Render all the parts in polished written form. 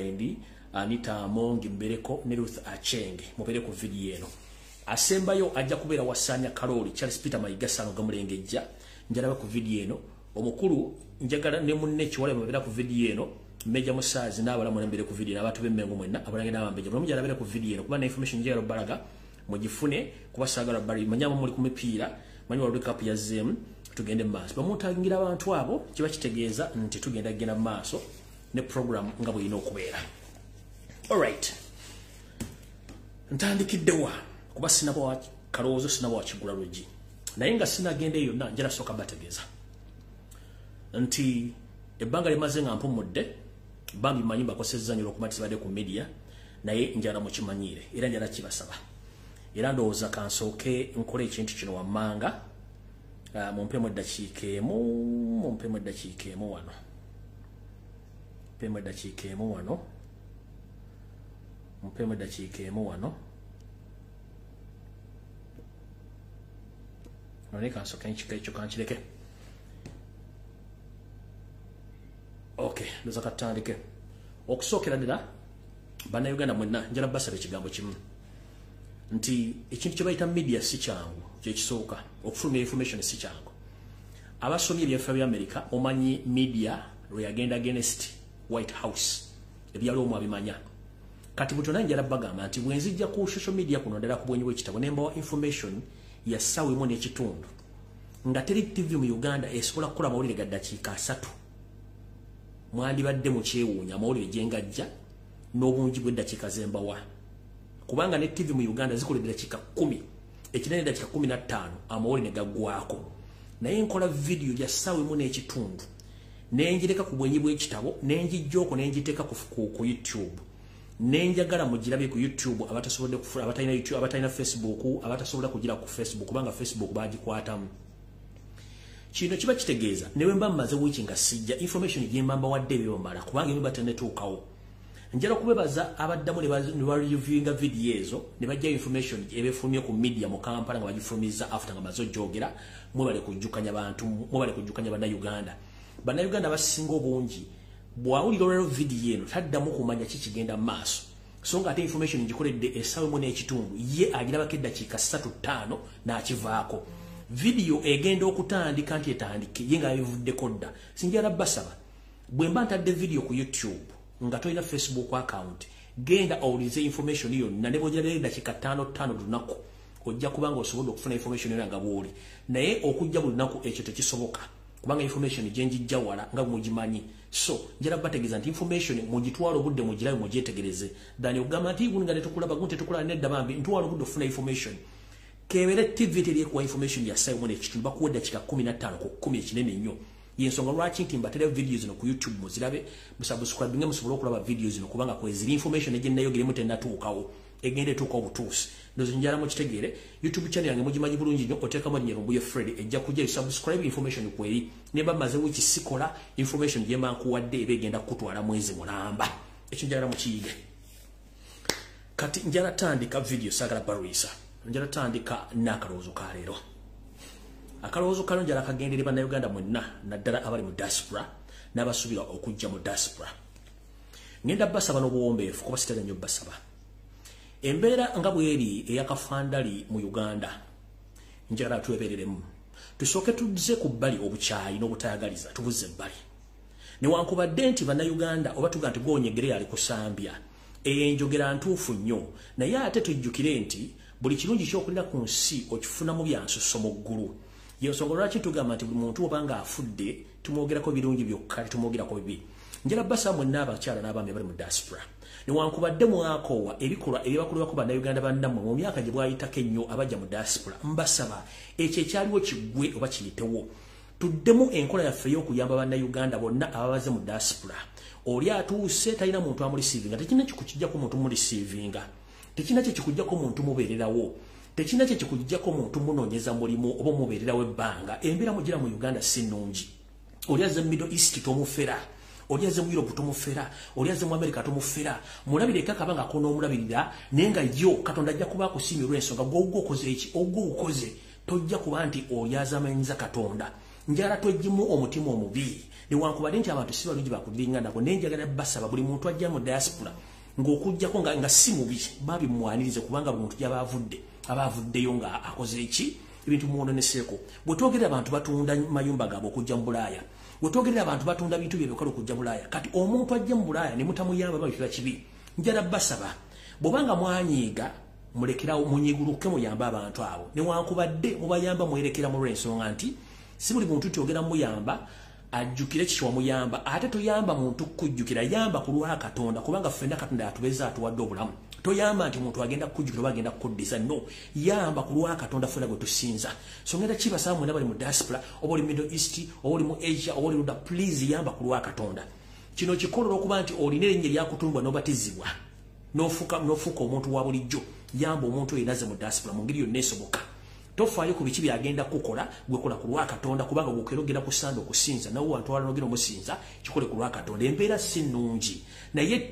Ndi Anita Amongi Mbereko ne Ruth Achenge mubere ku video eno. Asembayo ajja kubeera wasanya Karoli Charles Peter Mayigasano gamulengejja njalabe ku video eno. Omukulu njagala ne munne kiwale mubera ku video eno. Meja Musazi n'abala mulembere ku video n'abantu b'emmengo mwenna abalange n'abambeje mulumja alabera ku video eno kuba na information njero balaga mugifune kuba sagala bali manyama muli ku mipiira manyi wa recap ya zem tugende maaso bamutangira abantu abo kiba kitegeeza nti tugenda maaso ne program nga bwe ino okubeera. All right, ntandikiddewa kuba sinabo wa Kaloozo sinabo wa Kigula Luggi naye nga sinagende yonna njala soka bategeeza nti ebbanga limaze nga mpumudde bambi manyi bakosezza nnyo okumatisa bade ku media naye njala mukimanyire era njala kibasaba era ndowooza kansooke nkole ekintu kino wammanga mumpemu eddakiika emu wano none kansooke ekika ekyo kankireke. Okay, ndoza katandike. Okusookera ddala bannayuganda mwenna njala basaba ekigambo kimu nti ekintu kye bayita media si kyangu kyekisooka okufulumya information si kyangu. Abasomye ebyafa bya America omanyi media lwe yagenda against White House ebyalo omu abimanya kati butona njala bagamba nti bwenzijja ku social media kuno ddala kubwenyiwa ekitabo nembawa information ya ssaawa emu n'ekitundu nga teri TV mu Uganda esobola kukola mawulire ga ddakiika 3 mwandibadde mu kyewuunya amawulire gyengajja n'obungi bw'eddakiika zembawa kubanga ne TV mu Uganda zikola eddakiika 10 ekinene eddakiika 15 amawulire ne gaggwako naye nkola video ya ssaawa emu n'ekitundu nenjireka ku bwenyi bw'ekitabo nenjijjoko nenjiteeka ku YouTube nenjagala mugirabe ku YouTube abatasobodde kufuna abatalina YouTube abatalina Facebook abatasobola kugira ku Facebook kubanga Facebook bagikwatamu. Kino kiba kitegeeza newe mba mmaze wiki nga sijja information gyembamba wadde byomala kubanga mba tenetuukawo njala kubebaza abaddamu ne reviewinga video ezo ne bajja information ebefulumye ku media mu Kampala nga bagifulumiza after nga mazo jogera mwebale kujjukanya bantu mwebale kujjukanya bannayuganda basinga obungi bwawulira olwero video eno taddamu kumanya kikigenda maaso so nga ate information ngikoledde essaawa emu n'ekitundu ye agirabako eddakiika 3-5 n'akivaako. Video egenda okutandika nti etandike ye nga bivuddeko dda sinjala basaba bwe mba ntadde video ku YouTube nga tolina Facebook account genda owulize information yonna ne bw'ogira eddakiika 5 lunaku ojja kubanga osobodde okufuna information yonna nga bw'oli naye okujja buli lunaku ekyo tekisoboka kubanga information gyenjijja wala nga mugimanyi so njala bategeeza nti information mugitwala obudde mugirabe mugyetegereze dani ogamba nti guno nga tetukulaba guno tetukulaba nedda bambi ntwala obudde ofuna information kebere TV teri kwa information ya sayo mwene kitundu bakuwa dakika 15 ku 10 ekinene nnyo yensonga lwaki nti mbatera videos no ku YouTube muzirabe musubscribe nga musobola okulaba videos no kubanga kwezira information ejennayo gere mutenda tuukawo egende tuukawo butuusi ndozo njala mu kitegere YouTube channel yange mugimanyi bulungi nnyo oteeka mu nyero mbuye Fred ejja kujja subscribe information kweri neba maze wiki sikola information yema nkuwadde ebegenda kutwala mwezi mulamba ekyo njala mu kiyige kati njala tandika video sagala barisa njala tandika n'akaloozo ka leero. Akaloozo kano njala kagendere bannayuganda mwenna naddala abali mu diaspora n'abasubira okujja mu diaspora. Ngenda basaba n'obuwombeefu kuba sitera nnyo basaba embeera nga bweri eyakafandali mu Uganda njala twebereremu tusooke tuzze ku bbali obukyayi n'obutayagaliza tubuzze ebbali newankubadde nti bannayuganda oba tuga nti gwonyegere yali kusambya enjogera ntuufu nnyo naye ate tujjukire nti buli kirungi kyokulira ku nsi okifunamu byansusso mu ggulu yensonga lwaki tugamba nti buli muntu obanga afudde tumwogerako birungi byokka tumwogerako bibi njala basa mwenna abakyala n'abaami bali mu diaspora newankubadde mwakoowa ebikolwa ebyabakolebwako bannayuganda bannammwe mu myaka gye bwayitako ennyo abajja mu diaspora mbasaba ekyo ekyaliwo kiggwe oba kiyitewo tuddemu enkola yaffe ey'okuyamba bannayuganda bonna ababaze mu diaspora oli atuuse talina muntu amulisiivinga tekina kikukijjako muntu mulisiivinga tekina kikujjako muntu mubeererawo tekina kikujjako muntu munoonyeza mulimu oba mubeererawo ebbanga embeera mugira mu Uganda si nnungi oli azze mu Middle East tomufera oli azze mu Europe tomufera oli azze mu America tomufera mulabire kakabanga konoomulabirira naye nga yo Katonda ajja kuba akusiimye olw'ensonga gw'okoze eki ogw'okoze tojja kuba nti oli azamanyiza Katonda njala tweggimu omutima omubi newankubadde nti abantu si balungi bakulinganako naye njagala basaba buli muntu ajja mu diaspora ng'okujjako nga si mubi babimwanirize kubanga buli muntu abavuddeyo nga akoze eki ebintu muwononeseeko bwe twogerera abantu batunda mayumba gaabwe okujja mu Bulaaya bwe twogerera abantu batunda bintu byebikola okujja mu Bulaaya kati omuntu ajja mu Bulaaya ne mutamuyamba babifiba kibi njala basaba bw'obanga mwanyiiga mulekerawo munyiguluke muyamba abantu abo newankubadde mubayamba mwerekera mu lw'ensonga nti si buli muntu tyogera muyamba ajjukire kikiwa muyamba ate toyamba muntu kujjukira yamba ku lwa Katonda kubanga ffenna Katonda yatubeeza atuwadde obulamu toyamba nti muntu agenda kujjukira oba agenda kuddisa no yamba ku lwa Katonda ffenna gwe tusinza so ngenda kibasaba mwena bali mu diaspora oba oli Middle East oba oli mu Asia oba oli Luda please yamba ku lwa Katonda kino kikolola okuba nti olina erinnya lyakutumbwa n'obatizibwa n'ofuuka omuntu wa bulijjo yamba omuntu oyo naze mu diaspora mu ngeri yonna esoboka tofaayo ku biki byagenda kukola gwekola ku lwa Katonda kubanga gwokerogera ku ssande okusinza nawe wantwala nogera omusinza kikole ku lwa Katonda embeera si nnungi naye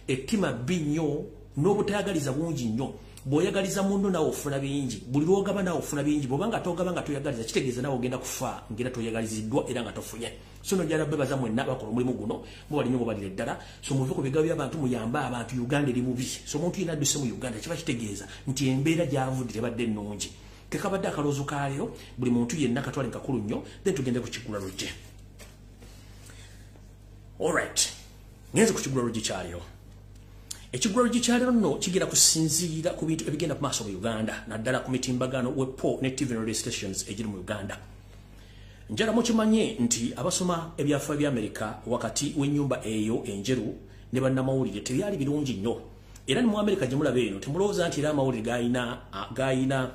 ettima bbi nnyo n'obutayagaliza bungi nnyo bw'oyagaliza munno nawe ofuna bingi buli lwogaba nawe ofuna bingi bw'obanga togaba nga toyagaliza kitegeeza nawe ogenda kufa ngera toyagaliziddwa era nga tofunye so nojala bebaza mwenna bakola omulimu guno mubali nnyo mubalira ddala so muve ku bigabo by'abantu muyambe abantu Uganda eri bubi so omuntu yenna adduse mu Uganda kiba kitegeeza nti embeera gy'avudde tebadde nnungi kekabadde akaloozo ka leero buli muntu yenna katwale kakulu nnyo then tugende ku Kigula Lugye alright ngenze ku Kigula Lugye kyaleero ekigula Lugye kyaleero nno kigenda kusinziira ku bintu ebigenda ku maaso mu Uganda naddala ku mitimbagano wepo ne TV radio stations egiri mu Uganda njala mukimanye nti abasoma ebyafaayo bya Amerika wakati w'ennyumba eyo enjeru ne bannamawulire tebyali birungi nnyo era ne mu Amerika gye mulaba eno temulowooza nti era amawulire gayina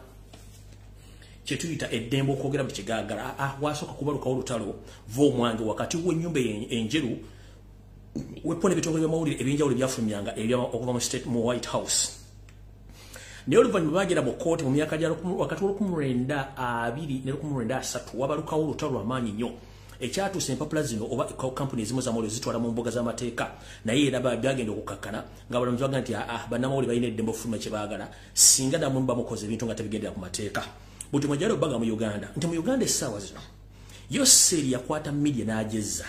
kyetuyita eddembe okwogera buli kyegaagala wasooka kubalukawo olutalo v'omwange wakati w'ennyumba enjeru wepo n'ebitongole by'amawulire ebyenjawulo byafulumyanga okuva mu White House naye oluvannyuma bagera mu kkooti mu myaka wakati w'1920 ne 1923 wabalukawo olutalo lw'amaanyi nnyo ekyatuusa empapula zino oba kampuni ezimu z'amawulire zitwala mu mbuga z'amateeka naye era byagenda okukakkana ng'abalamuzi baga nti bannamawulire balina eddembe okufuluma kye baagala singa namwe bamukoze ebintu nga tebigendera ku mateeka buti mwajjala obbaga mu Uganda nti mu Uganda essaawa zino yo seeri yakwata media n'agezza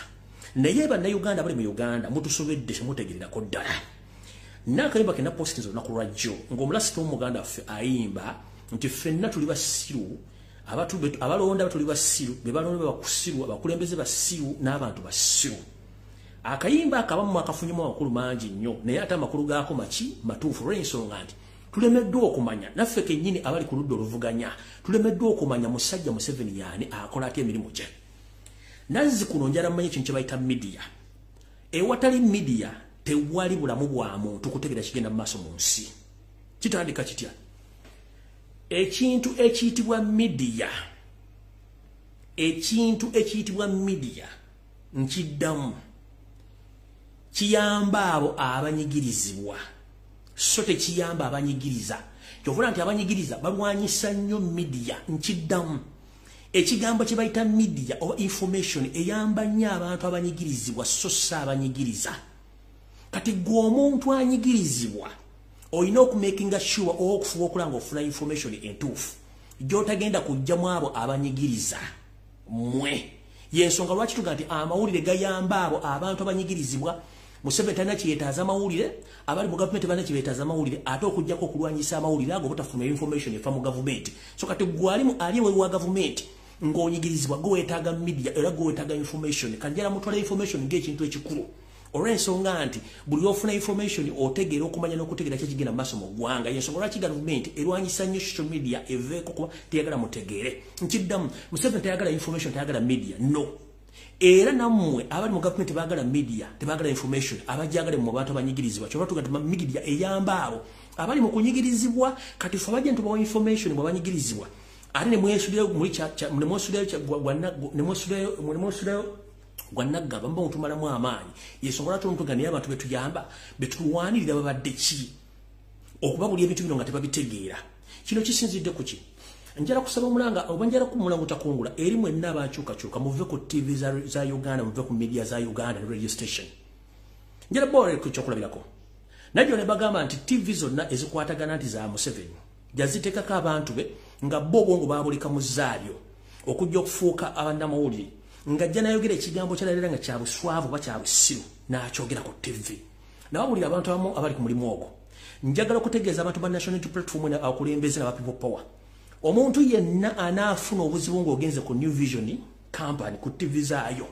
naye bannayuganda bali mu Uganda mutusobedde temutegererako ddala n'akayimba ke napostinze olunaku lwajjo ng'omulasiti w'omuganda waffe ayimba nti ffenna tuli basiru abalonda tuli basiru be balonda bakusiru abakulembeze basiru n'abantu basiru akayimba akabamu akafunyemu amakulu mangi nnyo naye ate amakulu gaako matuufu olw'ensonga nti tulemeddwa okumanya naffe kennyini abali ku ludda oluvuganya tulemeddwa okumanya musajja Museveni yaani akola ate emirimu gye nazzi kuno njala mmanye ekintu kye bayita media ewatali media tewali bulamu bwa muntu kutegeera kigenda mu maaso mu nsi kitandika kitya ekintu ekiyitibwa media nkiddamu kiyamba abo abanyigirizibwa so tekiyamba abanyigiriza kyovula nti abanyigiriza balwanyisa nnyo media nkiddamu ekigambo kye bayita media oba information eyamba nnyo abantu abanyigirizibwa so si abanyigiriza kati gwe omuntu anyigirizibwa olina okumakinga sure oba okufuba okulanga ofuna information entuufu gy'otagenda kujjamu abo abanyigiriza mmwe yensonga lwaki tuga nti amawulire gayamba abo abantu abanyigirizibwa Museveni talina kyetaaza amawulire abali mu gavumenti balina kyetaaza amawulire ate okujjako okulwanyisa amawulire ago butafuna information efa mu gavumenti so kati gwalimu ali ewewa gavumenti ng'onyigirizibwa gwe weetaaga media era gwe weetaaga information kanjala mutwala information ng'ekintu ekikulu olw'ensonga nti buli ofuna information otegeera okumanya n'okutegeera kyekigenda mu maaso mu ggwanga yensonga lwaki gavumenti erwanyisa nnyo social media eveeko kuba teyagala mutegeere nkiddamu Museveni tayagala information tayagala media no era nammwe abali mu gavumenti baagala media tebaagala information abajjagale mu bantu abanyigirizibwa kyova tuga nti media eyamba abo abali mu kunyigirizibwa kati fe abajja ntubawa information mu banyigirizibwa ate nemwesudayo gwannaggamba mba mutumalamu amaanyi yensonga lwaki omuntu ganiyo abantu betuyamba betulwanirira babadde ki okubabulya ebintu bino nga tebabitegeera kino kisinzidde ku ki njala kusaba omulanga oba njala kumulango takungula eri mwenna abakyukakyuka muve ku TV za Uganda muve ku media za Uganda ne radio station njala bore ku kyokulabirako najjo ne bagamba nti TV zonna ezikwatagana nti za Museveni jaziteekako abantu be nga bo obwongo baabulika mu zaalyo okujja okufuuka abannamawulire ngajja nayogera ekigambo kyalalera nga kya buswavu oba kya busiru n'akyogera ku TV. Nawabulira abantu abamu abali ku mulimu ogwo. Njagala okutegeeza abantu ba National Unity Platform abakulembeze n'aba People Power. Omuntu yenna anaafuna obuzibu ng'ogenze ku New Vision Company ku TV zaayo.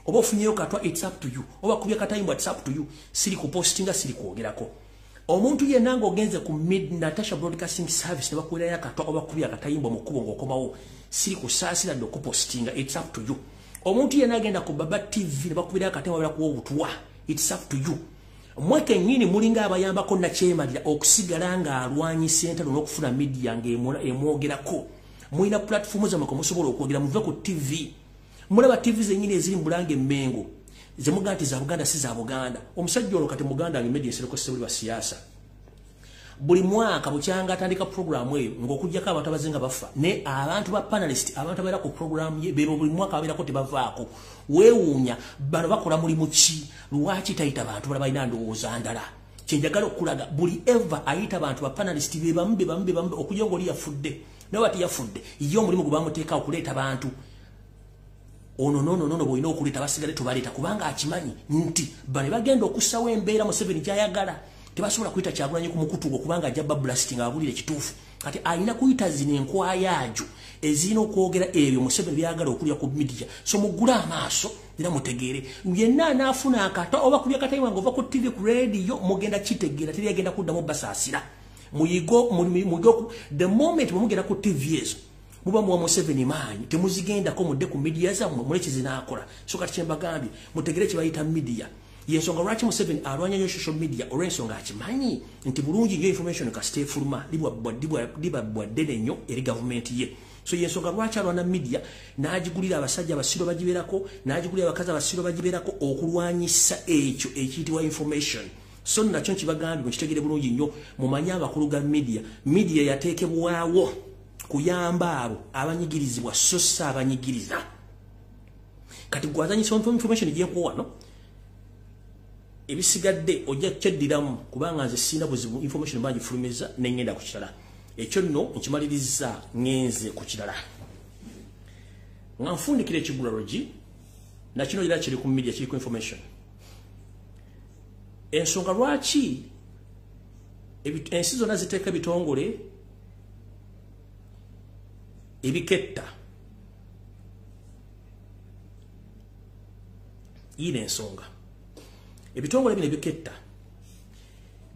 Oba ofunyeyo katwa, it's up to you. Oba kubya katayimba, it's up to you. Siri ku postinga, siri kwogerako. Omuntu yenna ng'ogenze ku Natasha Broadcasting Service ne bakuwerayo akatwa oba kubya katayimba mu kkubo ng'okomawo, siri kusaasira dde okupostinga, it's up to you. Omuntu yenna agenda ku Baba TV ne bakuwerayo akatayimba babala kuwa obutwa, it's up to you. Mweke nyini mulinga abayambako nakyemalira okusigala ng'alwanyisa entalo n'okufuna media ng'emwogerako. Mulina platform zammwe kwe musobola okwogera, muve ku TV. Mulaba TV zennyini eziri mu Bulange Mmengo ze muga nti za Buganda si za Buganda. Omusajja olwo kati Muganda ng'emedia esereko sebuli ba siyaasa. Buli mwaka bukyanga atandika programu eyo ng'okuggyako abantu abazenga bafa ne abantu ba panelist abantu abeera ku programu ye bebo buli mwaka abeerako tebavaako. Weewuunya bano bakola mulimu ki? Lwaki tayita bantu bala balina ndowooza ndala? Kyenjagala okulaga buli eva ayita abantu ba panelist be bambe okujja ng'oli yafudde nawe ati yafudde ye omulimu gwe bamuteeka okuleeta bantu. Ono nono boyina okuleeta basigale tubaleeta kubanga akimanyi nti bano bagenda okussawo embeera Museveni gy'ayagala. Tebasobola kuyita Kyagulanyi ku mukutu gwo kubanga ajja bablasting abulire kituufu. Kati ayina kuyita zino enkwayaajo ezirina okwogera ebyo Museveni byagala okulya ku media. So mugule amaaso era mutegeere. Yenna anaafuna akata oba kulya katayimba ng'ova ku TV ku radio mugenda kitegeera teri agenda kuddamu basaasira. Muyigo the moment mugenda ku TV ezo muba muwa Museveni maanyi temuzigendako mudde ku media zammwe muleke zinaakola. So kati kyembagambye mutegeere kye bayita media. Yensonga lwaki Museveni alwanya nnyo social media olw'ensonga akimanyi nti bulungi nnyo information kasite efuluma liba bwaddene nnyo eri gavumenti ye. So yensonga lwaki alwana media n'agigulira abasajja abasiro bagibeerako n'agigulira abakazi abasiro bagibeerako okulwanyisa ekyo ekiyitibwa information. So nakyo nkibagambye mukitegere bulungi nnyo mumanye abakulu ga media. Media yateekebwawo kuyamba abo abanyigirizibwa so si abanyigiriza. Kati gwazanyisa information gyenkuwa wano ebisigadde ojja kyeddiramu kubanga nze sina buzibu information bagifulumiza n'engenda ku kirala. Ekyo nno nkimaliriza ngenze ku kirala. Nga nfundikira ekigulalogi nakino era kiri ku media kiri ku information. Ensonga lwaki ensi zonna ziteeka bitongole ebiketta yina ensonga. Ebitongole bino ebiketta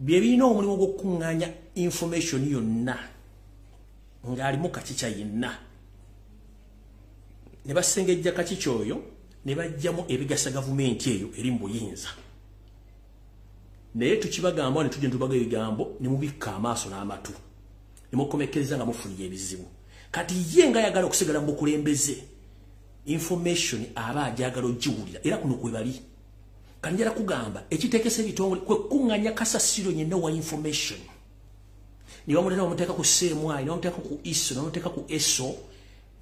bye birina omulimu gw'okukuŋŋaanya information yonna ng'alimu kakica yenna ne basengejja kakica oyo ne bajjamu ebigasa gavumenti eyo eri mu buyinza. Naye tukibagamba ne tujja tubaga ebigambo ne mubikka amaaso n'amatu ne mukomekkereza nga mufunye ebizibu. Kati ye nga ayagala okusigala mu bukulembeze information aba ajagala ogiwulira era kuno kwe bali. Kanjala kugamba ekitekese bitongole kwe kuŋŋanya kasasiro yenna wa information. Ni wamuleta wamuteeka ku CMI, ni wamuteeka ku ISO, ni wamuteeka ku ESO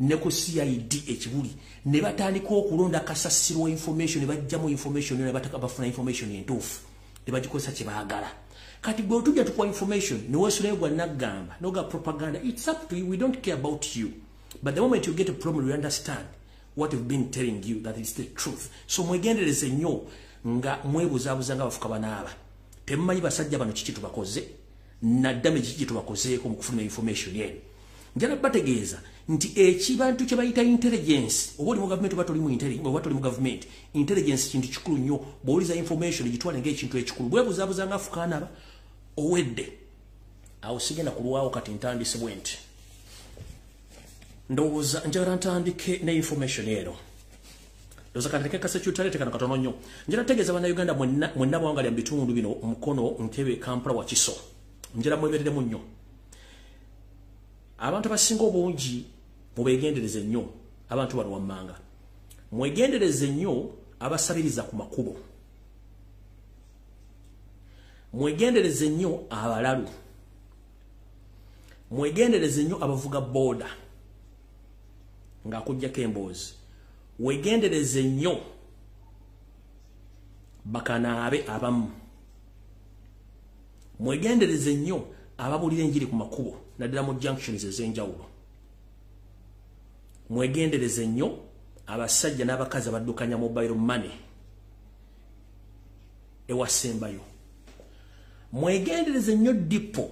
ne ku CID ekibuli. Ne batandika okulonda kasasiro wa information ne bajjamu information ne bataka bafuna information entuufu. Ne bagikozesa kye baagala. Kati gwe tujja tukuwa information ne weesuleyo gwa naggamba noga propaganda. It's up to you, we don't care about you. But the moment you get a problem you understand what we've been telling you that is the truth. So mwegendereze nnyo nga mwebuzabuza nga bafuka banaaba. Temumanyi basajja bano kiki tubakoze na damage kiki tubakozeeko mu kufuna information yenu. Njala bategeeza nti ekibantu kye bayita intelligence oba oli mu government oba toli mu intelligence oba toli mu government intelligence kintu kikulu nnyo bw'oliza information gitwale ng'ekintu ekikulu bwebuzabuza nga afuka anaaba owedde awo sigenda kulwawo kati ntandise bwe nti ndowooza njagala ntandike ne information eno. Doza kateke kasa chutalete kana katono nnyo. Njala tegeeza bana Uganda mwenna bwangalya bitundu bino omukono Ntebe Kampala wa Kiso. Njala mweberere mu nnyo. Abantu abasinga obungi mubegendereze nnyo abantu bano wammanga. Mwegendereze nnyo abasabiriza ku makubo. Mwegendereze nnyo abalalu. Mwegendereze nnyo abavuga boda ng'akuggyako emboozi. Wegendereze nnyo bakanaabe abamu. Mwegendereze nnyo ababulira enjiri ku makubo naddala mu junctions ez'enjawulo. Mwegendereze nnyo abasajja n'abakazi abaddukanya mobile money ewasembayo. Mwegendereze nnyo dipo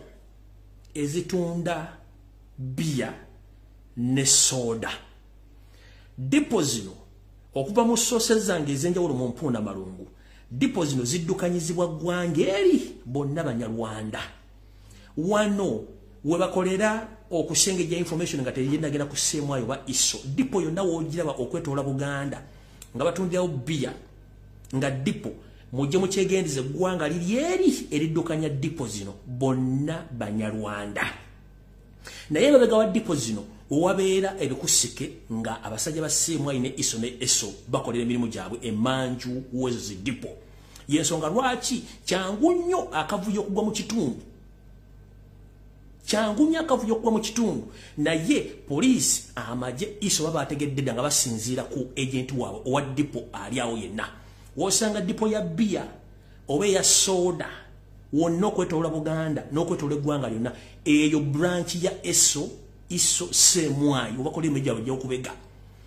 ezitunda bia ne soda. Dipo zino okuva mu sources zange ezenjawulo mu Mpunda Malungu, dipo zino ziddukanyizibwa ggwanga eri bonna Banyarwanda. Wano we bakolera okusengejja information nga teyendagenda kuseemwayo ba iso. Dipo yonna woogiraba okwetoola Buganda nga batundirawo bia nga dipo mujje mukyegendeze ggwanga liri eri eriddukanya dipo zino bonna Banyarwanda. Naye babega wa dipo zino wabeera ebikusike nga abasajja baseemwa ine iso ne eso bakolera emirimu gyabwe emanju wezo zidipo. Yensonga lwaki kyangu nnyo akavuyo okugwa mu kitundu. Kyangu nnyo akavuyo okugwa mu kitundu. Naye poliisi amaje iso baba ategedde nga basinziira ku agent waabwe owa dipo ali awo yenna. Wosanga dipo ya bia oba ya soda wonna okwetoola Buganda n'okwetoola eggwanga lyonna eyo branch ya iso seemwayo bakola emirimu gyabwe gy'okubega.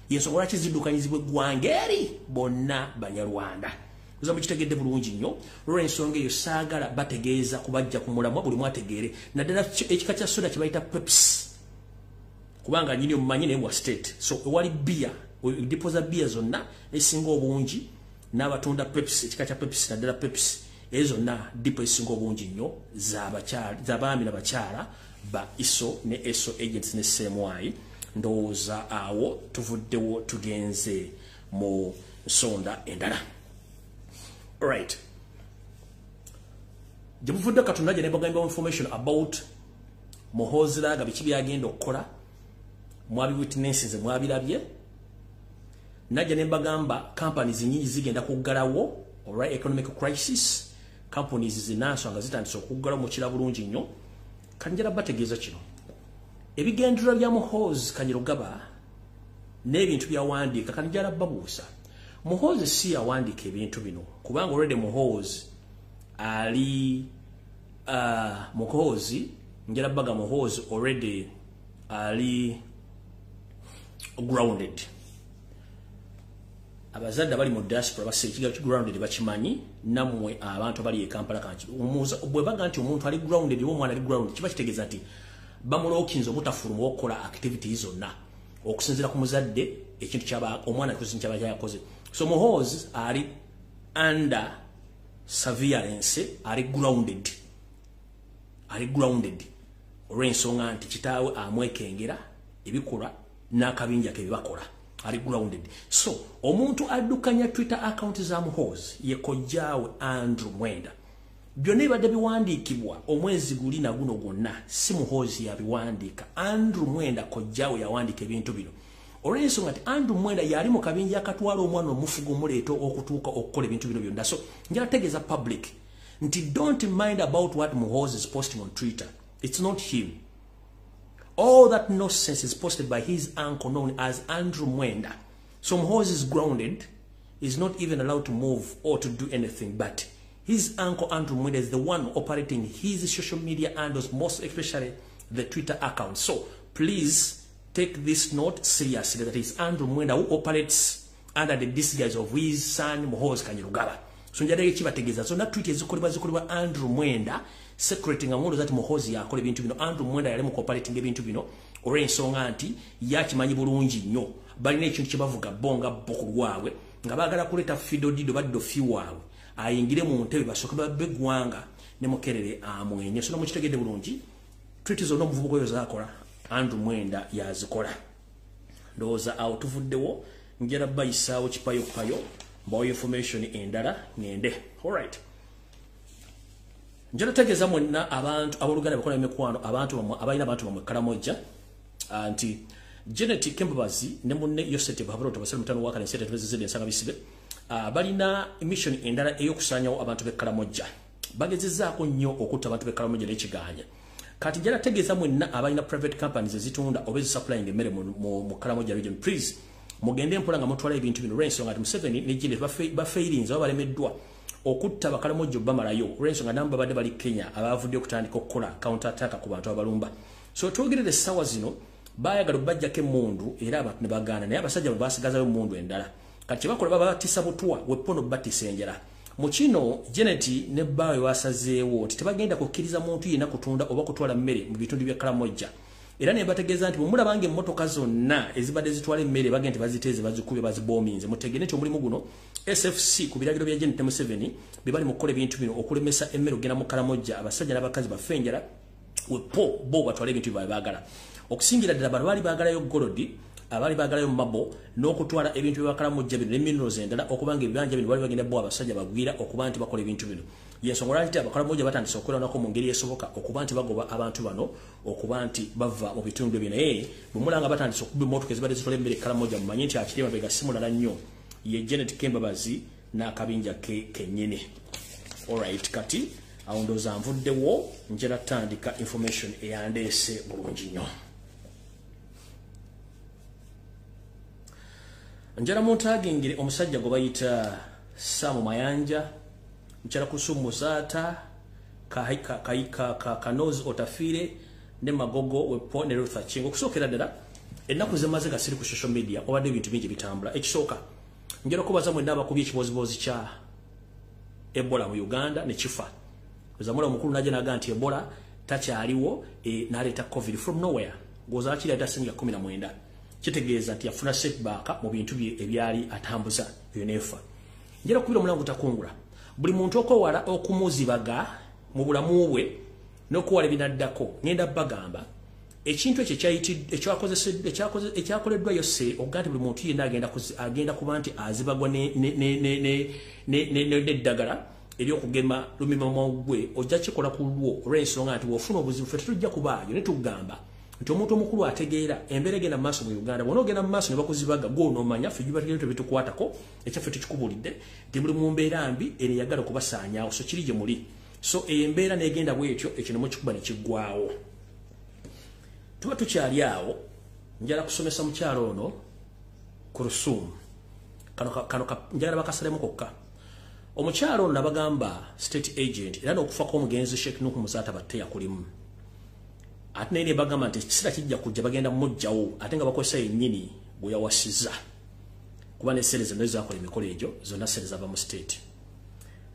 Yensonga lwaki ziddukanyizibwa eggwanga eri bonna Banyarwanda. Kuza mukitegedde bulungi nnyo. Lw'ensonga eyo saagala bategeeza kubajja ku mulamwa buli mwategeere. Naddala ekika kya soda kye bayita Pepsi. Kubanga nyini omumanyi naye wa state. So ewali bia, dipo za bia zonna esinga obungi n'abatunda Pepsi, ekika kya Pepsi naddala Pepsi. Ezo na dipo esinga obungi nnyo z'abaami n'abakyala ba iso ne eso agents ne seemwayi. Ndowooza awo tuvuddewo tugenze mu nsonda endala. Right. Jebuvudde Katonda ne bagamba information about Muhoozi Laga biki byagenda okukola. Mwabi witnesses mwabirabye. Najja ne bagamba companies nyingi zigenda kuggalawo, alright, economic crisis. Companies zinansonga zitandise okuggalawo mu kira bulungi nnyo. Kanjala bategeeza kino. Ebigendera bya Muhoozi Kanyirugaba n'ebintu byawandiika kanjala babuusa. Muhoozi si yawandiika ebintu bino kubanga already Muhoozi ali Muhoozi njala baga Muhoozi already ali grounded. Abazadde bali mu diaspora base ekigawo grounded bakimanyi namwe abantu abali e Kampala kanki bwe baga nti omuntu ali grounded wo mwana ali grounded kiba kitegeeza nti bamulookinze obutafuluma okukola activities zonna okusinzira ku muzadde ekintu kyaba omwana kuzinja baja yakoze. So Muhoozi ali under surveillance, ali grounded. Ali grounded. Olw'ensonga nti kitaawe amwekengera ebikola n'akabinja ke bibakola. Ali grounded. So omuntu addukanya Twitter account za Muhoozi ye kojjaawe Andrew Mwenda. Byonna ebadde biwandiikibwa omwezi guli na guno gwonna si Muhoozi yabiwandiika. Andrew Mwenda kojjaawe yawandiika ebintu bino. Olw'ensonga nti Andrew Mwenda yali mu kabinja akatwala omwana omufugo muleeto okutuuka okukola ebintu bino byonna. So njala tegeeza public nti don't mind about what Muhoozi is posting on Twitter. It's not him. All that nonsense is posted by his uncle known as Andrew Mwenda. So Muhoozi is grounded, is not even allowed to move or to do anything, but his uncle Andrew Mwenda is the one operating his social media handles, most especially the Twitter account. So please take this note seriously that is Andrew Mwenda who operates under the disguise of his son Muhoozi Kanyirugaba. So njadde kibategeeza so na tweet ezikolebwa Andrew Mwenda secreting amondo that Muhoozi yakola ebintu bino. Andrew Mwenda yali mu cooperating ebintu bino olw'ensonga nti yakimanyi bulungi nnyo balina ekintu kye bavuga bonga bokulu waabwe nga baagala kuleeta Fido Dido baddo fi waabwe ayingire mu ntebe basooke babbe eggwanga ne Mukerere amwenye. So mukitegedde bulungi tweet zonna omuvubuka oyo zaakola Andrew Mwenda yazikola. Ndowooza awo tuvuddewo njala bayisaawo kipayopayo mbawo information endala ngende. Alright. Njala tegeeza mwenna abantu aboluganda bakola emikwano abantu abalina abantu bamwe Karamojja anti Genetic Kembabazi ne munne Yosete Babaroto basale mutano wakale nsete tubezeze ensanga bisibe balina mission endala eyokusanyawo abantu be Karamojja. Bagezezzaako nnyo okutta abantu be Karamojja n'ekiganya. Kati njala tegeeza mwenna abalina private companies ezitunda obezi supplying emmere mu Karamojja region. Please mugende mpola nga mutwala ebintu bino olw'ensonga nti Museveni ne Gine bafeirinze balemeddwa okutta Bakaramojja bamalayo olw'ensonga namba badde bali Kenya abavudde okutandika okukola counter attack ku bantu abalumba. So twogerere essaawa zino bayagala bajjako emmundu era abantu ne bagaana naye abasajja basigazayo emmundu endala kati bakola baba batisa butwa wepono batisa enjala mu kino Janet ne bawe wasazeewo nti tebagenda kukkiriza muntu yenna kutunda oba kutwala mmere mu bitundu bya Karamoja era ne bategeeza nti mumula bange emmotoka zonna ezibadde zitwala emmere bagenda baziteeze bazikube bazibominze mutegene nti omulimu guno SFC ku biragiro bya Janet Museveni bibali mu kukola ebintu bino okulemesa emmere ogenda mu Karamoja abasajja n'abakazi bafe enjala wepo bo batwala ebintu byabagala okusingira ddala bali bagalayo golodi abali bagalayo mabo n'okutwala ebintu by'Abakaramoja bino ne minerals endala okubanga ebibanja bino bali bagenda bo abasajja bagwira okuba nti bakola ebintu bino yensongola nti Abakaramoja batandise okukola nako mu ngeri esoboka okuba nti bagoba abantu bano okuba nti bava mu bitundu bino bumulanga batandise okuba emmotoka ezibadde zitwala emmere Karamoja mumanyi nti akiri emabega simulala nnyo ye Janet Kembabazi n'akabinja kennyini alright kati awo ndooza nvuddewo njera tandika information eyandeese bulungi nnyo njala muntagingire omusajja gwe bayita Samu Mayanja nchara kusumu zata kanozi otafire ne magogo wepo ne Ruth Achingo kusokera ddala ennaku zemaze gasiri ku social media obadde ebintu bingi bitambula ekisooka njala kubaza mwe ndaba kubye kibozibozi kya Ebola mu Uganda ne kifa zamula omukulu naje naga nti Ebola takyaliwo naleta COVID from nowhere goza akiri atasinga 19 kitegeeza nti yafuna setback mu bintu bye ebyali atambuza yonefa njera kubira mulango takungula buli muntu okowala okumuzibaga mu bulamu bwe n'okuwala binaddako ngenda bagamba ekintu ekyo ekyakoleddwa yose ogati buli muntu yenna agenda kuba nti azibagwa n'eddagala eryokugema lumimamo gwe ojja kikola ku lwo olw'ensonga nti wofuna obuzibu ffe tetujja kubaayo ne tugamba nti omuntu omukulu ategeera embeera egenda mu maaso mu Uganda bw'onoogenda mu maaso ne bakuzibaga gw'onoomanya ffe gibategere bitukwatako ekyaffe tukikubulidde nti muli mu mbeera mbi eno eyagala okubasaanyaawo so kiri gye muli so embeera n'egenda bw'etyo ekyo ne mukikuba ne kiggwaawo tuba tukyali awo njala kusomesa mukyalo ono ku Rusuumu kano njagala bakasalemu kokka omukyalo ono nabagamba state agent era n'okufa kw'omugenzi Sheikh Nuhu Muzaata batte yakulimu ate naye bagamba nti ekisira kijja kujja bagenda mujjawo ate nga bakozesa yennyini bwe yawasiza kuba n'essere zonna ezakola emikolo egyo zonna ssere zava mu state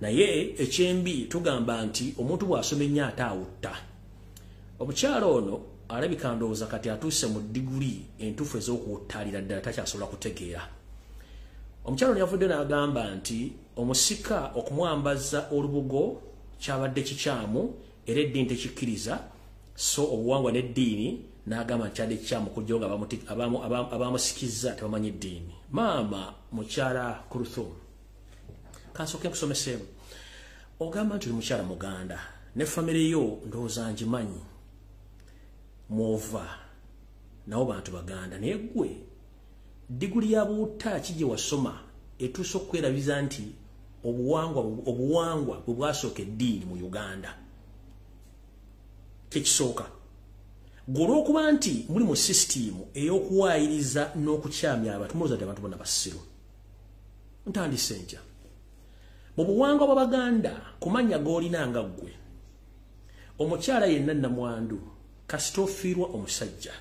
naye ekyembi tugamba nti omuntu bw'asoma ennyo ate awutta omukyalo ono alabika ndowooza kati atuuse mu diguli entuufu ez'okuwuttaalira ddala takyasobola kutegeera omukyalo ono yavudde n'agamba nti omusika okumwambaza olubugo kyabadde kikyamu era eddiini tekikkiriza so obuwangwa n'eddiini n'agamba nti kyadde kikyamu kujjawo nga abamusikizza tebamanyi eddiini maama mukyala ku Rusuumu kansooke nkusomeseemu ogamba nti oli mukyala Muganda ne famire yo ndowooza ngimanyi mwova nawo bantu Baganda naye ggwe diguli ya buutta ki gye wasoma etuuse okwerabiza nti obuwangwa bwe bwasooka eddiini mu Uganda kyekisooka gwe olw'okuba nti muli mu sisitimu ey'okuwaayiriza n'okukyamya abantu mulowooza nti abantu bonna basiru ntandise ntya mu buwangwa bw'Abaganda ku mannya g'olina nga ggwe omukyala yenna nnamwandu kasita ofiirwa omusajja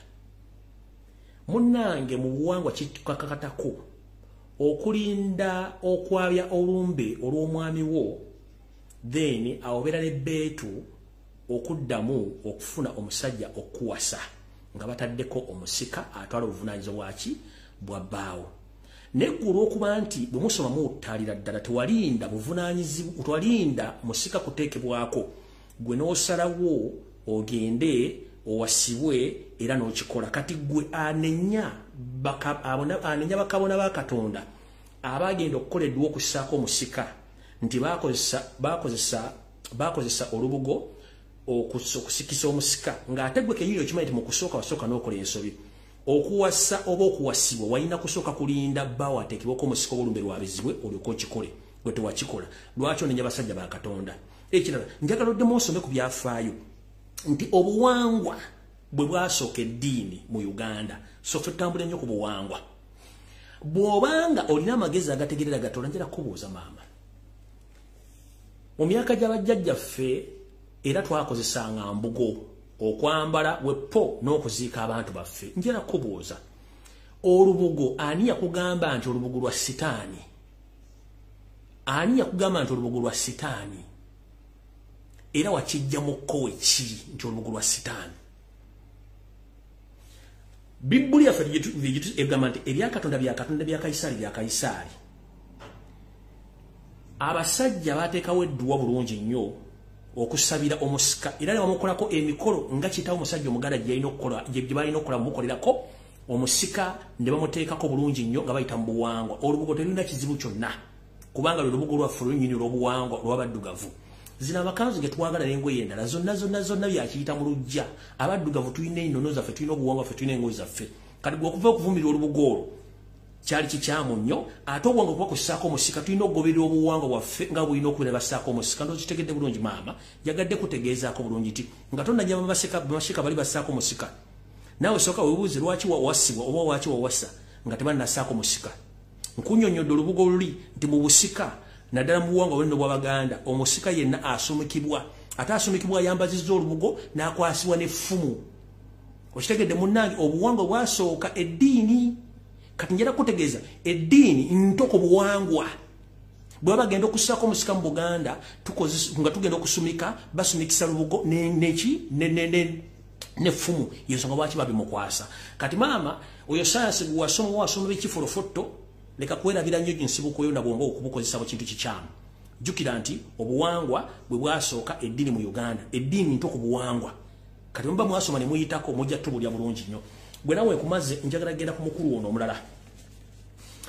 munnange mu buwangwa kikakatako okulinda okwabya olumbe olw'omwami wo then awobeera n'ebbeetu okuddamu okufuna omusajja okuwasa nga bataddeko omusika atwala obuvunaanyizibwa bwaki bwa bbaawo neggwe olw'okuba nti bwe musoma muwuttaalira ddala tewalinda musika kuteekebwako gwe n'osalawo ogende owasibwe era n'okikola kati gwe anenya bakabona ba Katonda abagenda okukola eddiwa okussaako omusika nti bakozesa olubugo okusikisa omusika ng'ate gwe kenyini okimanyi nti mu kusooka wasooka n'okola ensobi okuwasa oba okuwasibwa walina kusooka kulinda bbaawo ateekebwako omusika obulumbe lwabizibwe olyoke okikole gwe tewakikola lwaki onenya basajja ba Katonda ekirala njagala oddemu osome ku byafaayo nti obuwangwa bwe bwasooka eddiini mu Uganda so ffe tutambula nnyo ku buwangwa bw'obanga olina amagezi agategerera Katonda njala kubuuza maama mu myaka gy'abajjajjaffe era twakozesanga mbugo okwambala wepo n'okuziika abantu baffe. Njala kubuuza olubugo ani yakugamba nti olubugo lwa sitaani? Ani yakugamba nti olubugo lwa sitaani? Era wakijja mu kkowe ki nti olubugo lwa sitaani? Bibuli yaffe egamba nti ebya Katonda bya Katonda, bya Kayisaali bya Kayisaali. Abasajja bateekawo edduwa bulungi nnyo okusabira omusika, era ne bamukolako emikolo nga kitawo omusajja omuganda gye balina okukola mukolerako omusika ne bamuteekako bulungi nnyo nga bayita mu buwangwa. Olubugo terulina kizibu kyonna kubanga lwe lubugo lwaffe olw'ennyini olw'obuwangwa olw'abaddugavu. Zino amakanzu ge twagala n'engoye endala zonna byakiyita mu lujja. Abaddugavu tulina ennono zaffe, tulina obuwangwa ffe, tulina engoye zaffe. Kati gwe okuva okuvumirira olubugo olwo kyali kikyamu nnyo, ate obwanga okuba kusaako omusika tulina okugoberera obuwangwa bwaffe nga bulina okubeera basaako omusika. Ndokitegedde bulungi maama, njagadde kutegeezaako bulungi ti nga tonnajja bamashika bali basaako omusika. Naawe sooka weebuuze lwaki wawasibwa oba lwaki wawasa nga tebannasaako omusika. Nkunnyonnyodde olubugo luli nti mu busika naddala mu buwangwa bwenno bw'Abaganda omusika yenna asumikibwa, ate asumikibwa ayambazizza olubugo n'akwasibwa n'effumu. Okitegedde munnange, obuwangwa bwasooka eddiini. Kati njala kutegeeza eddiini ntoko buwangwa. Bwe bagenda okusaako omusika mu Buganda nga tugenda okusumika basumikisa lubugo n'effumu. Y'ensonga lwaki babimukwasa. Kati maama oyo sayansi gwe wasoma b'ekifulofotto leka kwerabira nnyo ginsibukoyo na bwongo okubukozesa mu kintu kikyamu. Jjukira nti obuwangwa bwe bwasooka eddiini mu Uganda, eddiini ntoko buwangwa. Kati mba mwasoma ne muyitako mujja tubulya bulungi nnyo. Bwe nawe kumaze njagala genda ku mukulu ono omulala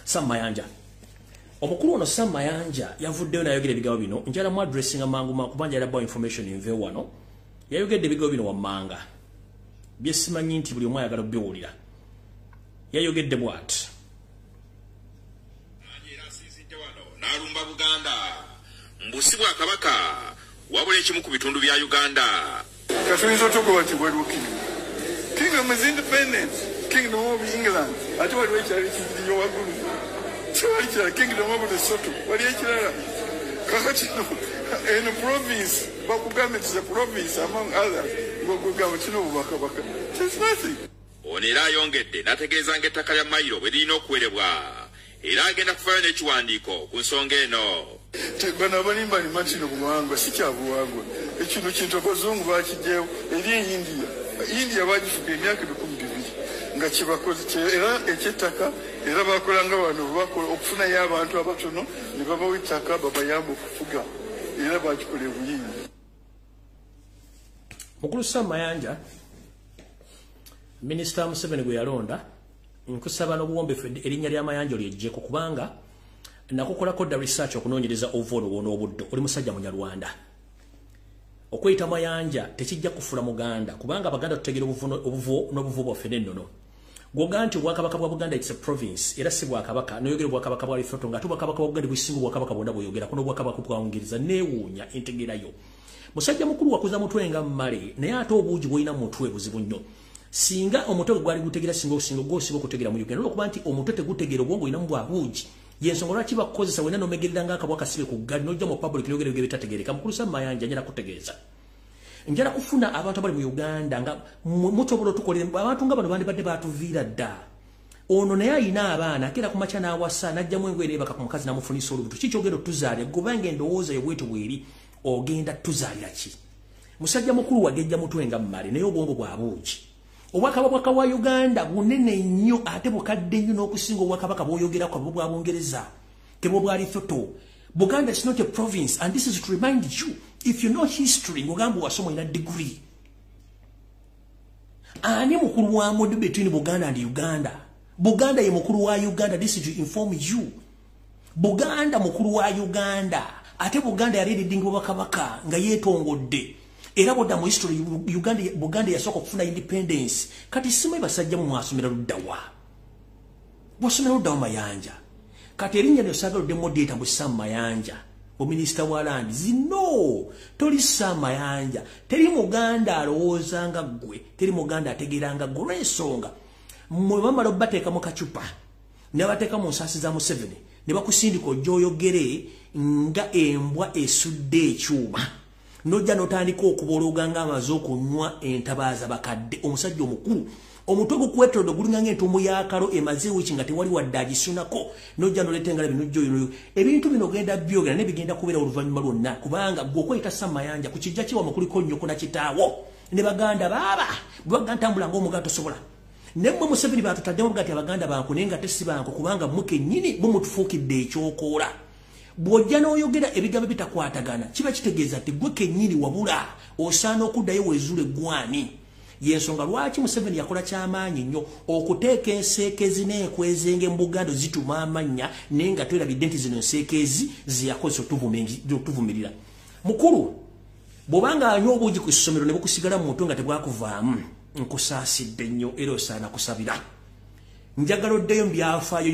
Sam Mayanja. Omukulu ono Sam Mayanja yavuddeyo n'ayogera ebigambo bino. Njala mu addressinga mangu kubanja yalabbawo information enve wano. Yayogedde ebigambo bino wammanga bye simanyi nti buli omu ayagala obbiwulira. Yayogedde bw'ati. N'alumba Buganda mbusi bwa Kabaka wabula ekimu ku bitundu bya Uganda. Katuyinza otugoba nti waliwo Kingdom is independent. Kingdom of England. Ate waliwo ekyalo ekiriyo waggulu. Kiwali kirala Kingdom of Lesotho. Waliyo ekirala. Kakati eno province bakugamba nti province among others ng'ogugamba kino obubakabaka. There's nothing. Ono era ayongedde n'ategeeza ng'ettaka lya Mayiro bwe lirina okuwerebwa. Era agenda kufayo n'ekiwandiiko ku nsonga eno. Bano abalimba ni matino buwangwa si kya buwangwa. Ekino kintu abazungu bakijjeewo eri India bagifuka emyaka 12 nga kibakoze era ekyettaka era bakolanga bano okufunayo abantu abatono ne babawo ettaka babayamba okufuga era bakikola obuyingi. Mukulu Sam Mayanja Minisita Museveni gwe yalonda nkusaba n'obuwombeefu erinnya lya Mayanja lyejjeko kubanga nakukolako dda research okunoonyereza ovuolo w'onoobuddo oli musajja munyarwanda. Okweyita Mayanja tekijja kufula Muganda kubanga Abaganda tutegera obuvo n'obuvo bwaffe n'ennono. Gwoga nti Obwakabaka bwa Buganda it's a province era si Bwakabaka n'oyogera Obwakabaka bwa Lesotho nga Obwakabaka bwa Buganda businga Obwakabaka bwonna bw'oyogera kuno Obwakabaka bwa Bungereza neewuunya entegerayo. Musajja mukulu wakuza mutwe nga mmale naye ate obuugi bw'olina mu mutwe buzibu nnyo. Singa omutwe gwali gutegera singa gw'osiba okutegera mu Uganda olwokuba nti omutwe tegutegera obwongo olinamu bwa buugi. Y'ensonga lwaki bakukozesa wena n'omegerera ng'akabwa kasibe ku gali n'ojja mu public n'oyogera ebyo bitategereka. Mukulu Sam Mayanja njala kutegeeza. Njala kufuna abantu abali mu Uganda nga mutobola tukolera abantu nga bano bandibadde baatuviira dda. Ono naye ayina abaana akera ku makya n'awasa n'ajjamu engwere ebaka ku mukazi n'amufunisa olubuto. Kiki kyogenda otuzaalira gobanga endowooza y'obwetu bweri ogenda tuzaalira ki? Musajja mukulu wagejja mutwe nga mmale naye obwongo bwa buugi. Obwakabaka bwa Uganda bunene nnyo ate bukadde nnyo n'okusinga obwakabaka bw'oyogerako bwa Bungereza kebwo bwa Lesotho. Buganda is not a province, and this is to remind you, if you know history, ngogamba wasoma ina degree. Ani mukulu wa modi between Buganda and Uganda. Buganda ye mukulu wa Uganda, this is to inform you. Buganda mukulu wa Uganda. Ate Buganda yali dingo bakabaka nga yetongodde. Era bodda mu history Buganda yasooka okufuna independence. Kati simwe basajja mu mwasomera luddawa. Wasomera luddawa Mayanja. Kati erinnya lyo saagala oddemu data mu Sam Mayanja mu minisita wa land zino toli Sam Mayanja teri Muganda alowooza nga ggwe teri Muganda ategeera nga ggwe olw'ensonga mmwe bamala obbateeka mu kacupa ne bateeka mu nsaasi za Museveni ne bakusindika ojja oyogere nga embwa esudde ekyuma nojja notandika okubologa ng'amaze okunywa entabaaza bakadde omusajja omukulu omutwe gukwetolodde gulinganga entumu yakalo emaze wiki nga tewali wadde agisunako nojja noleetengala binojjo ebintu bino ogenda byogera nebigenda kubeera oluvannyuma lwonna kubanga gwe okweyita Ssamayanja ku kijja kiwamwe kuliko nnyoko na kitaawo ne baganda baaba bwe baganda ntambula ng'omugato tosobola nemmwe Museveni baatutaddemu bugati abaganda banku naye nga tesi banku kubanga mmwe kennyini bumutufuukidde ekyokoola bw'ojja n'oyogera ebigambo bitakwatagana kiba kitegeeza nti gwe kennyini wabula osaana okuddayo weezuule gwani yensonga lwaki Museveni yakola kyamaanyi nnyo okuteeka enseekezi n'ekwezenge mu Buganda zituma amannya naye nga twerabidde nti zino enseekezi ziyakozesa otuvumirira mukulu bw'obanga anywa obuugi ku ssomero ne bukusigala mu mutwe nga tebwakuvaamu nkusaasidde nnyo era osaana kusabira njagala oddeyo mu byafaayo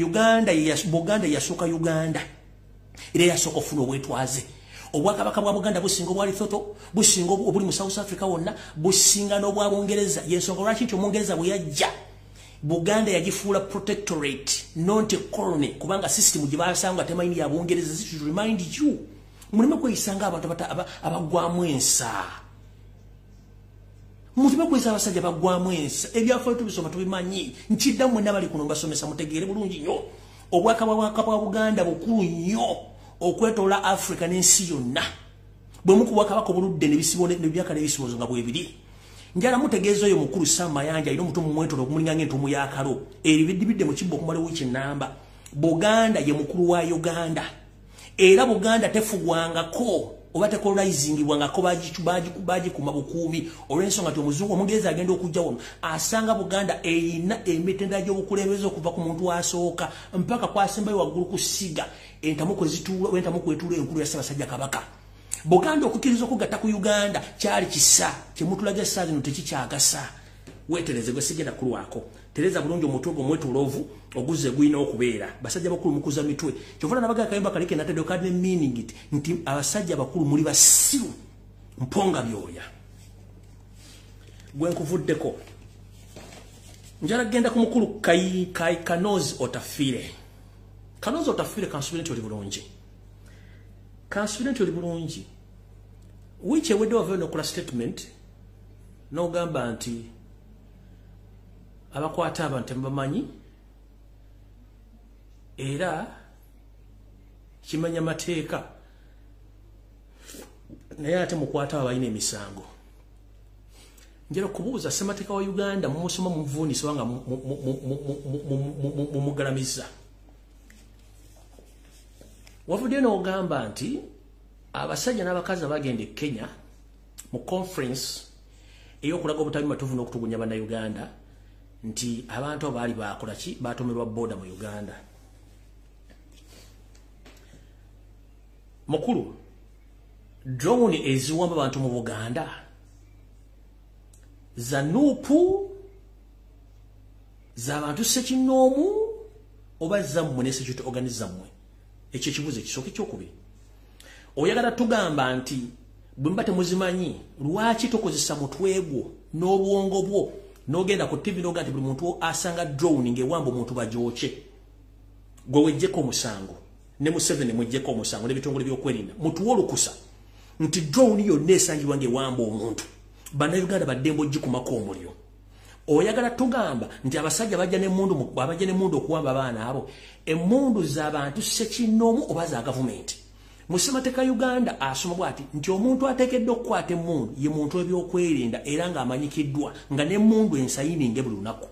Buganda yasooka Uganda era yasooka ofuna obwetwaze obwakabaka bwa Buganda businga obwa Lesotho businga obuli mu South Africa wonna businga n'obwa Bungereza yensonga lwaki nti Omungereza bwe yajja Buganda yagifuula protectorate not colony kubanga system gye basanga temayini ya Bungereza this should remind you mulime kweyisanga abantu abagwamu ensa mulime kweyisa abasajja bagwamu ensa ebyafaayo tubisoma tubimanyi nkiddamu mwenna bali kuno mbasomesa mutegeere bulungi nnyo obwakabaka bwa Buganda bukulu nnyo okwetoola Africa n'ensi yonna bwe mukuba kabaka obuludde nebyaka n'ebisibozo nga bwebiri njala mutegeeza oyo mukulu Ssamayanja alina omutumu mwetoola okumulinga ng'entumu yakalo ebidibidde mu kibbo okumala wiiki nnamba Buganda ye mukulu wa Uganda era Buganda tefugwangako oba tekolonizingibwangako bagikuma bukuumi olw'ensonga nti omuzungu Omungereza agenda okujja wano asanga Buganda erina emitendera gy'obukulembeze okuva ku muntu asooka mpaka kwasembayo waggulu ku ssiga entamu kwetuula enkulu ya Ssaabasajja Kabaka Buganda okukkiriza okugatta ku Uganda kyali kisa kyemutulaga essaazi no tekikyagasa weetereze gwe sigenda kulwako tereza bulungi omutwe gw'omwetoloovu oguze gwina okubeera basajja bakulu mukuza mitwe kyovula nabaga kayimba kalike natedde kadde meaning it nti abasajja bakulu muli basiru mponga byoya gwe nkuvuddeko njala genda ku mukulu Kanozi Otafire kansubira nti oli bulungi wiiki ewedde wavayo nokola statement n'ogamba nti abakwata abantu temubamanyi era kimanya mateeka naye ate mukwata abalina emisango njala okubuuza ssemateeka wa Uganda mumusoma muvuunisa wanga mumugalamiza wavuddeyo n'ogamba nti abasajja n'abakazi abagenda e Kenya mu conference ey'okulaga obutabi matuufu n'okutugunya bannayuganda nti abantu abaali bakola ki batomerwa boda mu Uganda mukulu drone eziwamba abantu mu Buganda za nupu za bantu sekinoomu oba zammwe ne security organism ekyo kibuze kisooka ekyokubiri oyagala tugamba nti bwe mba temuzimanyi lwaki tokozesa mutwe gwo n'obwongo bwo n'ogenda ku TV n'oga nti buli muntu asanga drone ng'ewamba omuntu bagyoke gwe wejjeko omusango ne Museveni mujjeko omusango n'ebitongole by'okwerinda mutuwe olukusa nti drone yonna esangibwa ng'ewamba omuntu bannayuganda baddembe ogikumako omuliro oyagala tugamba nti abasajja bajja n'emmundu okuwamba abaana abo emmundu z'abantu sekinoomu oba za gavumenti mu ssemateeka Uganda asoma bw'ati nti omuntu ateekeddwa okukwata emmundu ye muntu w'ebyokwerinda era ng'amanyikiddwa nga n'emmundu ensayininge buli lunaku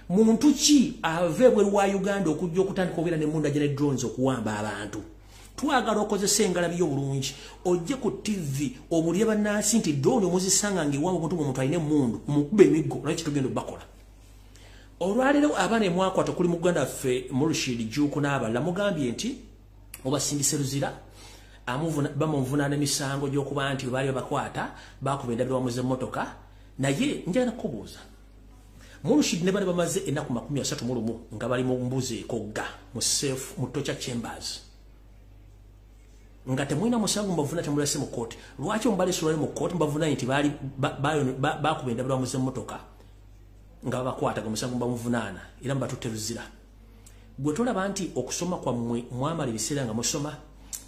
muntu ki ava ebweru wa Uganda okujja okutandika okubeera n'emmundu ajja ne drones okuwamba abantu twagala okozesa engalabi y'obulungi ojje ku TV obulye bannansi nti drone omuzisanga ng'ewamba omuntu omuntu alina emmundu mukuba emiggo naye kitugenda obakola olwaleero abaana emwakwata kuli mu Uganda ffe Murshid Juuku n'abalala mugambye nti obasindise luzira bamuvunaana emisango gy'okuba nti baali babakwata bakuba endabirwa mu z'emmotoka naye njagala kubuuza Murshid ne bali bamaze ennaku 31 nga bali mu mbuzi ekogga mu torture chambers nga temwina musango mbavuna temulase mu kooti lwaki omubaleesula mu kooti mbavuna nti baali bakuba endabirwa mu z'emmotoka nga babakwataga musango bamuvunaana era mbatutte luzira gwe tolaba nti okusoma kwammwe mwamala ebiseera nga musoma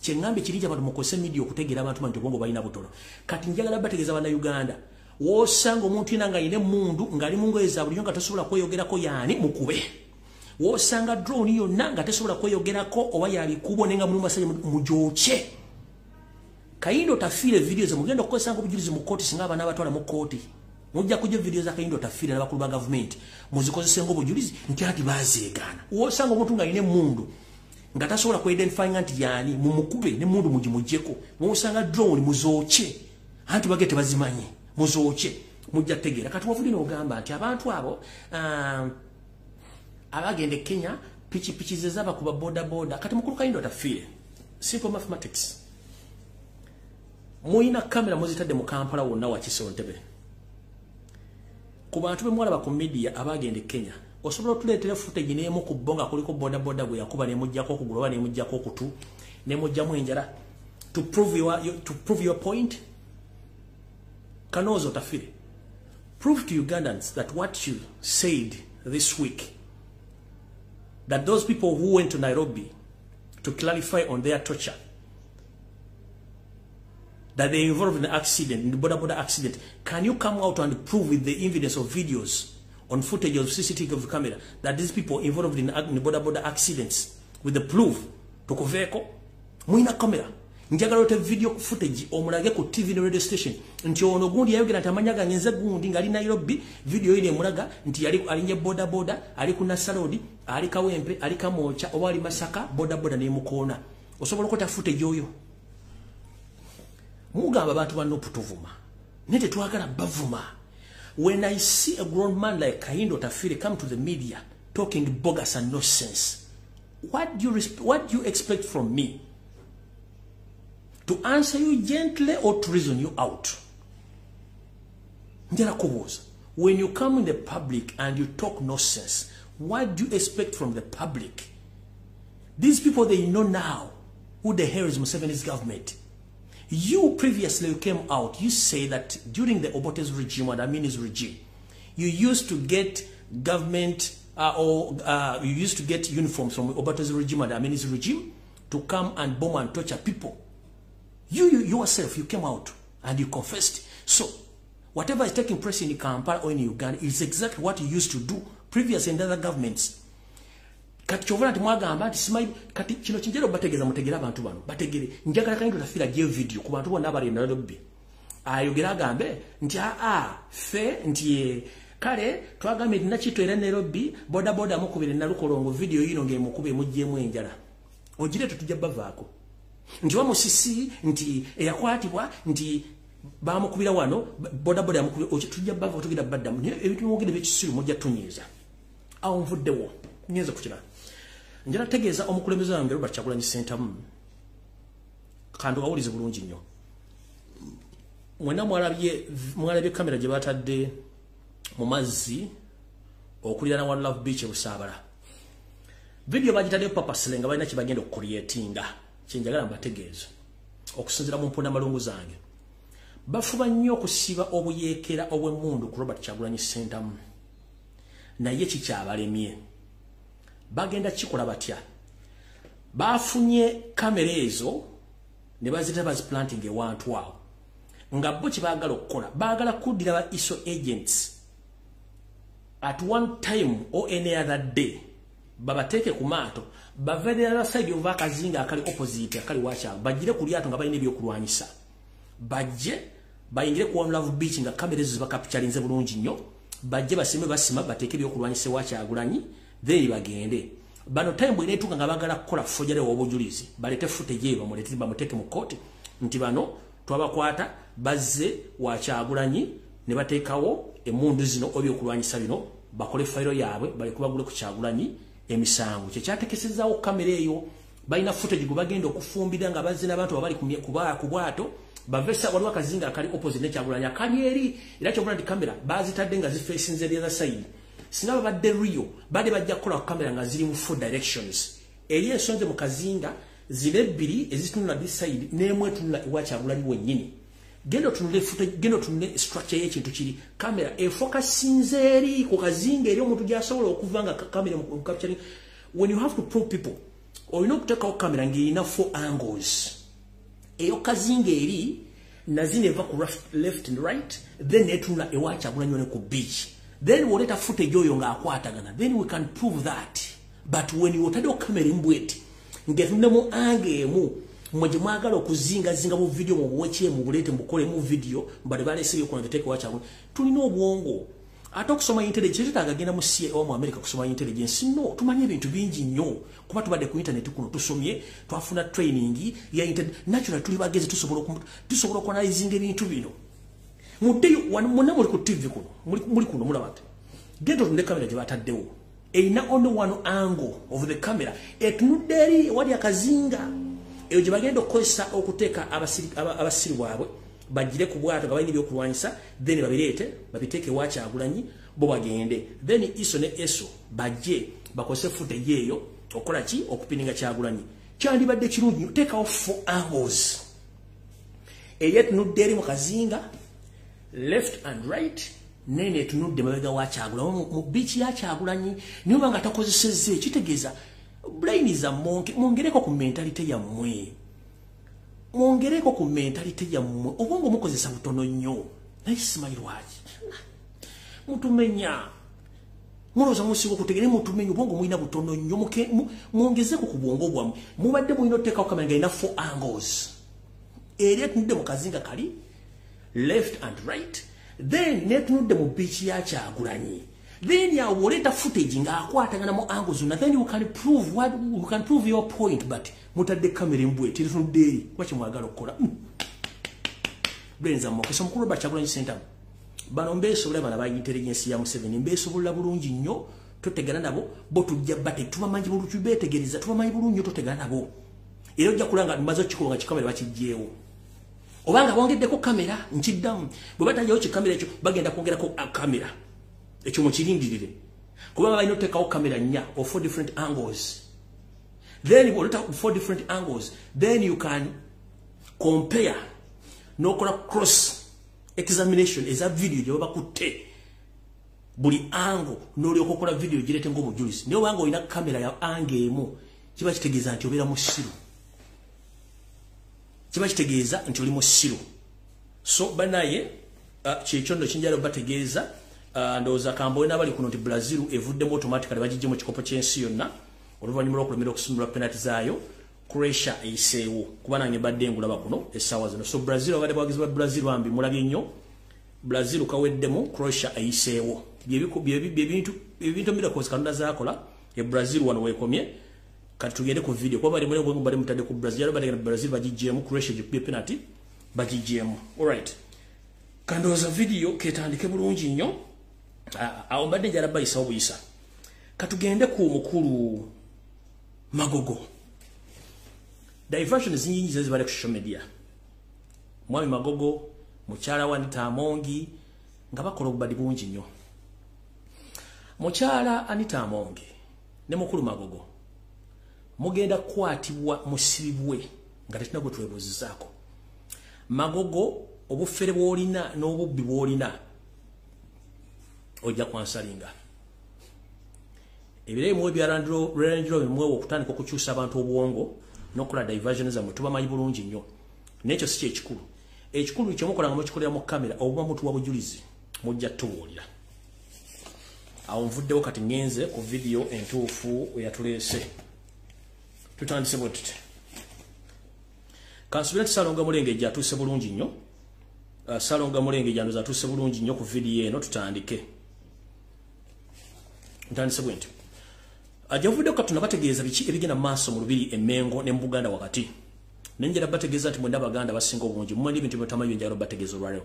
kyengambe kirija abantu mukose media okutegeera abantu manti bongo balina butolo kati njagala bategeeza bana Uganda wosanga omuntu ina nga ine mundu ngali mungoye za buli nga tasobola kweyogerako yani mukube wosanga drone yonna nga tasobola kweyogerako oba yali kubo nenga muluma saje mujoche Kayindo tafile video za mugenda kukozesa ngo bujulizi mu koti singa abana batwala mu koti mujja kujja video za Kayindo tafile n'abakulu ba government muzikozese ngo bujulizi nti ati bazegana wosanga omuntu nga ine mundu nga tasobola ku identify nti yani mumukube ne mundu mujimujeko wosanga drone muzoche anti bagete bazimanyi muzoche mujja tegera kati wavuli no gamba ati abantu abo abagende Kenya pichi zezaba kuba boda kati mukulu Kayindo tafile simple mathematics Muina kamera muzitadde mu Kampala wonna wa Kisontebe. Ku bantu be mwalaba ku media abagende Kenya. Osobola tuleetera footage n'emu ku bonga kuliko boda gwe yakuba ne mujjako okuguloba ne mujjako okutu ne mujjamu enjala to prove your point. Kanozo tafire. Prove to Ugandans that what you said this week, that those people who went to Nairobi to clarify on their torture, that they involved in an accident, in the border accident. Can you come out and prove with the evidence of videos on footage of CCTV camera that these people involved in the border accidents with the proof to Koveko? Muina camera. Njagala ote video footage omulage ku TV ne radio station. Nti ono gundi yayogera tamanyaga ngenze gundi ngali Nairobi video ile mulaga nti yali alinye boda ali ku Nasalodi ali Kawempe ali Kamocha oba ali Masaka boda ne mukona. Osobola okota footage oyo. Mugamba abantu bano putuvuma nete twagala bavuma. When I see a grown man like Kayindo Tafire come to the media talking bogus and nonsense, what do you expect from me? To answer you gently or to reason you out? When you come in the public and you talk nonsense, what do you expect from the public? These people, they know now who the hell is Museveni's government. You previously came out, you say that during the Obote's regime or Amini's regime, you used to get government you used to get uniforms from Obote's regime and Amini's regime to come and bomb and torture people. You yourself, you came out and you confessed. So, whatever is taking place in Kampala or in Uganda is exactly what you used to do previously in other governments. Kati chovana timwagamba ati simai kati kino kinjero bategeza mutegera abantu bano bategere njagala Kayindo Tafire je video ku bantu bonna abali na lobby ayogera gambe nti fe nti kale twagambe dina kitwera ne lobby boda mukubire na lukolongo video yino nge mukube mujjemu enjala ojire tutujja bavaako nti wa musisi nti eyakwatibwa nti bamukubira wano boda yamukubira tujja bavaako tugira baddamu ebitu mugende bekisiru mujja tunyiza awo nvuddewo nyeza kukira njala tegeeza omukulembeze wange Robert Kyagulanyi Ssentamu kando awulize bulungi nnyo mwena mwalabye kamera gye batadde mu mazzi okulirana wa Love Beach Busaabala video bagitadde papa Selenga balina kye bagenda okucreatinga kyenjagala mbategeeza okusinzira mu mponda malungu zange bafuba nnyo okusiba obuyeekera obw'emmundu ku Robert Kyagulanyi Ssentamu naye kikyabalemye bagenda kikola batya bafunye kamera ezo ne bazita baziplanting ewantu awo nga bo kibagala okukola bagala kuddira ba ISO agents at one time or any other day babateeke ku maato bavedera side of akazinga akali opposite akali wacha bajire ku lyato nga balina ebyokulwanyisa bajje bayingire ku Love Beach nga kamera ezo bakapturinze bulungi nnyo bajje basima bateeke ebyokulwanyisa wacha Kyagulanyi they bagende bano time bwe netuka nga bagala kukola fojale obujulizi balete footage eba mulete bamuteke mu court nti bano twabakwata bazze wa Kyagulanyi ne bateekawo emundu zino obyo kulwanyisa bino bakole file yaabwe bali kubagule ku Kyagulanyi emisango kyekyatekesezaawo kamera eyo balina footage go bagenda okufumbira nga bazze n'abantu abali ku bwato bavesa waliwo akazinga akali opposite ne Kyagulanyi akali eri era kyobula ndi kamera bazitadde nga zifacinze the other side sinaba badde Rio bade bajja kukola kamera nga ziri mu four directions eri ensonze mu kazinga zile bbiri ezitunula this side n'emu etunula ewa Kyagulanyi wennyini gendo tunule footage gendo tunule structure y'ekintu kiri kamera efocusinze eri ku kazinga eri omuntu gy'asobola okuvanga kamera mu capturing when you have to prove people olina okuteekawo kamera ng'erina 4 angles eyo kazinga eri nazine eva ku left and right then netuna ewa Kyagulanyi ne ku beach then woleta footage oyo ng'akwatagana then we can prove that but when you otadde kamera mbweti ng'etunemu ange emu mweje mwagala okuzinga mu video mu bweche mu bulete mukole mu video mbale balesebyo ku ndeteke wa Kyagulanyi tulina obwongo ate okusoma intelligence agagenda mu CIA mu America kusoma intelligence no tumanye ebintu bingi nnyo kuba tubadde ku internet kuno tusomye twafuna training ya natural tuli bageze tusobola okuanalyzinga ebintu bino mudeyo muna muli ku TV kuno muli kuno mulabate gendo tunde kamera gye bataddewo eina only one angle of the camera etunudde eri wali akazinga eyo gye bagenda okukozesa okuteeka abasiri bwabwe bajire ku bwato nga balina ebyokulwanyisa then babireete babiteeke wa Kyagulanyi bo bagende then iso ne eso bajje bakose footage eyo okola ki okupininga Kyagulanyi kyandibadde kirungi teekawo 4 angles eyetunudde eri mu kazinga left and right nene tunudde mabega wa Kyagulanyi mu beach ya Kyagulanyi niyo banga takozesezze kitegeeza brain za mongereko ku mentality ya mmwe mongereko ku mentality ya mmwe obongo mukozesa butono nnyo nayisimanyirwaji mutumenya muloza musigo kutegere mutumenya obongo muina butono nnyo mwongezeko ku bwongo bwamwe mubadde mulina oteekawo kamera ina 4 angles eri etunudde mu kazinga kali left and right then netunudde mu beach ya Kyagulanyi then ya woleta footage ng'akwatagana mu angles zonna then you can prove your point but mutadde kamera mbweti tunudde eri kwachi mwagala okukola brenza mokesa mukulu ba Kyagulanyi center bano mbeesobola bana ba intelligence ya Museveni mbeesobola bulungi nnyo totegana nabo bo tujja bate tubamanyi bulungi betegereza tubamanyi bulungi totegana nabo era ojja kulanga mbazo kikolonga kikamera bakijjeewo obanga bongeddeko kamera nkiddamu bwe batajjawo kikamera ekyo bagenda kwongerako kamera ekyo mukirindirire kubanga balina oteekawo kamera 4 or 4 different angles then you got 4 different angles then you can compare nokola cross examination eza video gye bakutte buli angle n'olyoka okola video girete ng'obujulizi naye obanga olina kamera ya angle emu kiba kitegeeza nti obeera musiru kiba kitegeeza nti oli musiru so banaye kyekyo nno kinjala bategeeza ndowooza kambowe n'abali kuno nti Brazil evuddemu automatically bagijje mu kikopo ky'ensi yonna oluvannyuma lw'okulemera okusumulula penalty zaayo Croatia eyiseewo kuba nange mbadde ngulaba kuno essaawa zino so Brazil abadde bawagizi ba Brazil bambi mulabye nnyo Brazil kaweddemu Croatia eyiseewo ebintu miracles Katonda zaakola e Brazil wano weekomye kati tugende ku video kuba bali mulebo bali mutadde ku Brazil bali Brazil bagijjeemu Croatia gikubye penalty bagijjeemu alright kandooza video ketandike bulungi nnyo awo mbadde njala bayisa obuyisa katugende ku mukulu Magogo diversion zinnyingi zibale ku social media mwami Magogo mukyala wa Anita Amongi nga bakola obubadi bungi nnyo mukyala Anita Amongi ne mukulu Magogo mugenda kukwatibwa musibibwe nga tetina gwe twebuuzizaako Magogo obufere bw'olina n'obubbi bw'olina ojja kwansalinga ebirebe mu bya Range Rover mwewo okutandika okukyusa abantu obwongo n'okola diversion zammwe tubamanyi bulungi nnyo n'ekyo si kyekikulu ekikulu kyemukola nga mukikolera mu kamera obuba mutuwa bujulizi mujja tubuulira awo nvuddewo kati ngenze ku video entuufu eyatuleese tutandise bwe tuti kansubira nti Salonga Mulengejja atuuse bulungi nnyo Salonga Mulengejja ndoza atuuse bulungi nnyo ku video eno tutandike ntandise bwe nti ajavudde ko tunabategeeza biki ebigenda maaso mu lubiri Emmengo ne Buganda wakati nenjera bategeeza nti mwenda baganda basinga obungi mmwe ebintu by'otamanyi njalo bategeeza olwaleo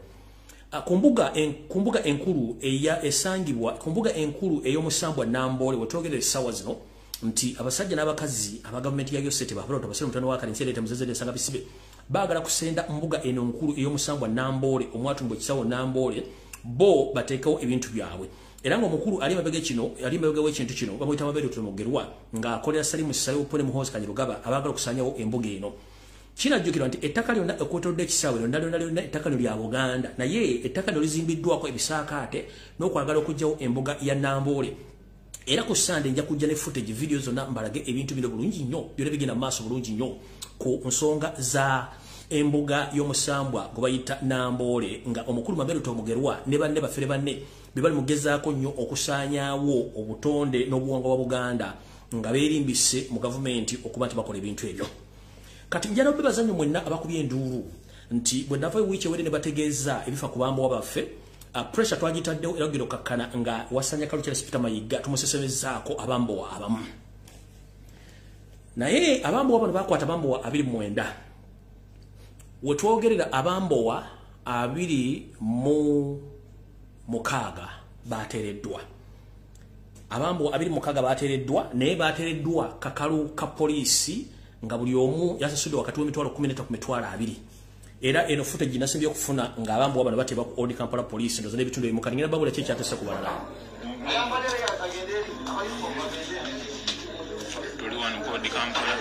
kumbuga enkulu eya esangibwa kumbuga enkulu ey'omusambwa Nambole wetwogere sawa zino nti abasajja n'abakazi aba government ya Yosete bakola tabasira mutano wa kalinse leta muzeze sanga bisibe bagala kusenda mbuga eno nkulu ey'omusambwa Nambole omwatumbwe kisawo Nambole bo bateekawo ebintu byabwe era ngo mukulu ali mabega kino ali mabega w'ekintu kino bamuyita Mabere Tulomogerwa nga akolera Salimu Sayo Pone Muhozi Kanyirugaba abagala kusanyawo embuga eno kinajjukirwa nti ettaka lyonna ekotodde ekisaawe lyonna ettaka lya Buganda naye ettaka lyo lizimbiddwako ebisaakaate n'okwagala okugyawo embuga ya Nambole era ku Sunday nja kujja ne footage video zonna mbalage ebintu bino bulungi nnyo byonna bigenda maaso bulungi nnyo ku nsonga za embuga y'omusambwa gwe bayita Namboole nga omukulu Maberuto Mugerwa ne banne bafere banne bibali mugezaako nnyo okusaanyaawo obutonde n'obuwangwa bwa Buganda nga beerimbise mu gavumenti okuba nti bakola ebintu ebyo. Kati njala obebaza nnyo mwenna abakubye enduulu nti bwe nava wiiki ewere ne bategeeza ebifa ku bambowa baffe pressure twagitaddewo era gero kakkana nga wasanya Kalu Charles Peter Mayiga tumusesemezaako abambowa abamu. Naye abambowa bano bakwata abambowa 29 wetwogerera abambowa 26 bateereddwa. Abambowa 26 bateereddwa naye bateereddwa kakalu ka poliisi nga buli omu yasasudde wakati w'emitwalo 13 ku mitwalo 2. Era eno footage nasimbye okufuna nga abambowa bano bateba ku Old Kampala police ndoza n'ebitundu ebimu kati ngenda babula kye kyatesa ku balala. Tuli wano ku Old Kampala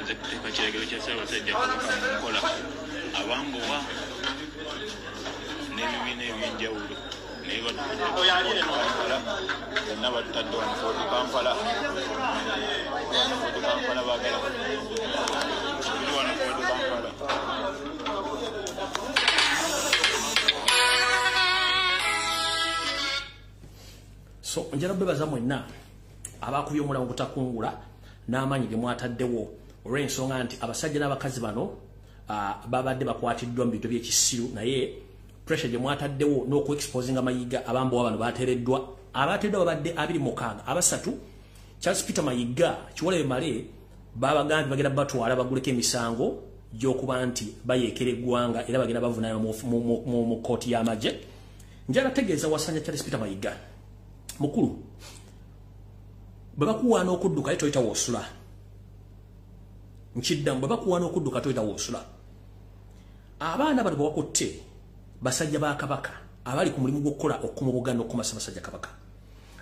ezekuteeka kiragiro kya Ssaabasajja Kabaka Nkola abambowa n'ebibiina eby'enjawulo naye bonna batutadde wano ku Old Kampala baagala tuli wano ku Old Kampala. So njala bebaza mwenna abakubye omulambo butakungula n'amaanyi ge mwataddewo olw'ensonga nti abasajja n'abakazi bano babadde bakwatiddwa mu bintu by'ekisiru naye pressure gye mwataddewo n'oku-exposinga Mayiga abambowa bano bateereddwa. Abateereddwa babadde 26 abasatu Charles Peter Mayiga Kiwolebe Male babagambye bagenda batwala baguleko emisango gy'okuba nti bayeekera eggwanga era bagenda bavunayo mu kooti y'amagye. Njala tegeeza wasanya Charles Peter Mayiga mukulu bwe bakuwaana okudduka ye toyita woosula nkiddamu bwe bakuwaana okudduka toyita woosula. Abaana bano bwe wakutte basajja ba Kabaka abali ku mulimu gw'okukola okukuma Buganda n'okukumasa basajja Kabaka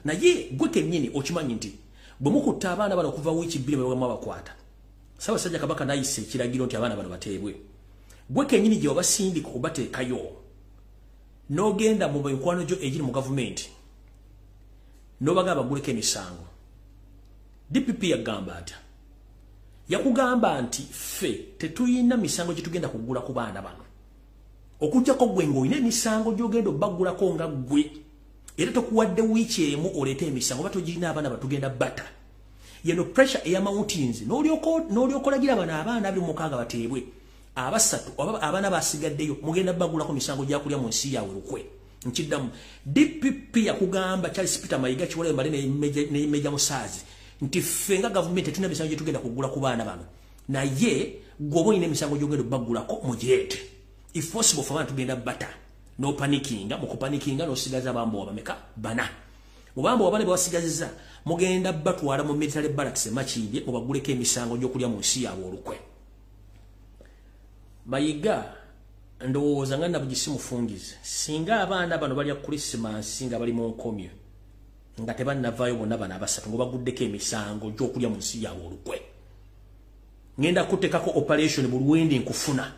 naye gwe kennyini okimanyi nti bwe mukutte abaana bano okuva wiiki 2 bwe bakwata Ssaabasajja Kabaka n'ayisa ekiragiro nti abaana bano bateebwe. Gwe kennyini gye wabasindika okubateekayo n'ogenda mu mikwano gyo egiri mu gavumenti n'obagamba baguleko emisango. DPP yagamba atya yakugamba nti ffe tetuyina misango gye tugenda kugula ku baana bano okujjako gwe ng'olina emisango gy'ogenda obbagulako nga gwe era tokuwadde wiiki emu oleete emisango oba togirina abaana batugenda bata yeno pressure eya mountains n'olyokolagira bano abaana 26 bateebwe abasatu oba abaana basigaddeyo mugenda bagulako misango gyakulya mu nsi yawe lukwe. Nkiddamu DPP yakugamba Charles Peter Mayiga Kiwolebe Male ne Meja Musaazi nti ffe nga gavumenti tulina misango gye tugenda kugula ku baana bano naye gwoba olina emisango gy'ogenda obbagulako mugireete if possible for abaana tugenda bata no panikinga mukupanikinga n'osigaza abambowa bameka 4. Mu bambowa bane bawasigaziza mugenda batwala mu military barracks Makindye mubaguleko emisango gy'okulya mu nsi yaabwe olukwe. Mayiga ndowooza nga nabugisi mufungize singa abaana bano balya Christmas nga bali mu nkomyo nga tebannavaayo bonna bano abasatu ngo baguddeko emisango gy'okulya mu nsi yaabwe olukwe. Ngenda kuteekako operation Bulwendi nkufuna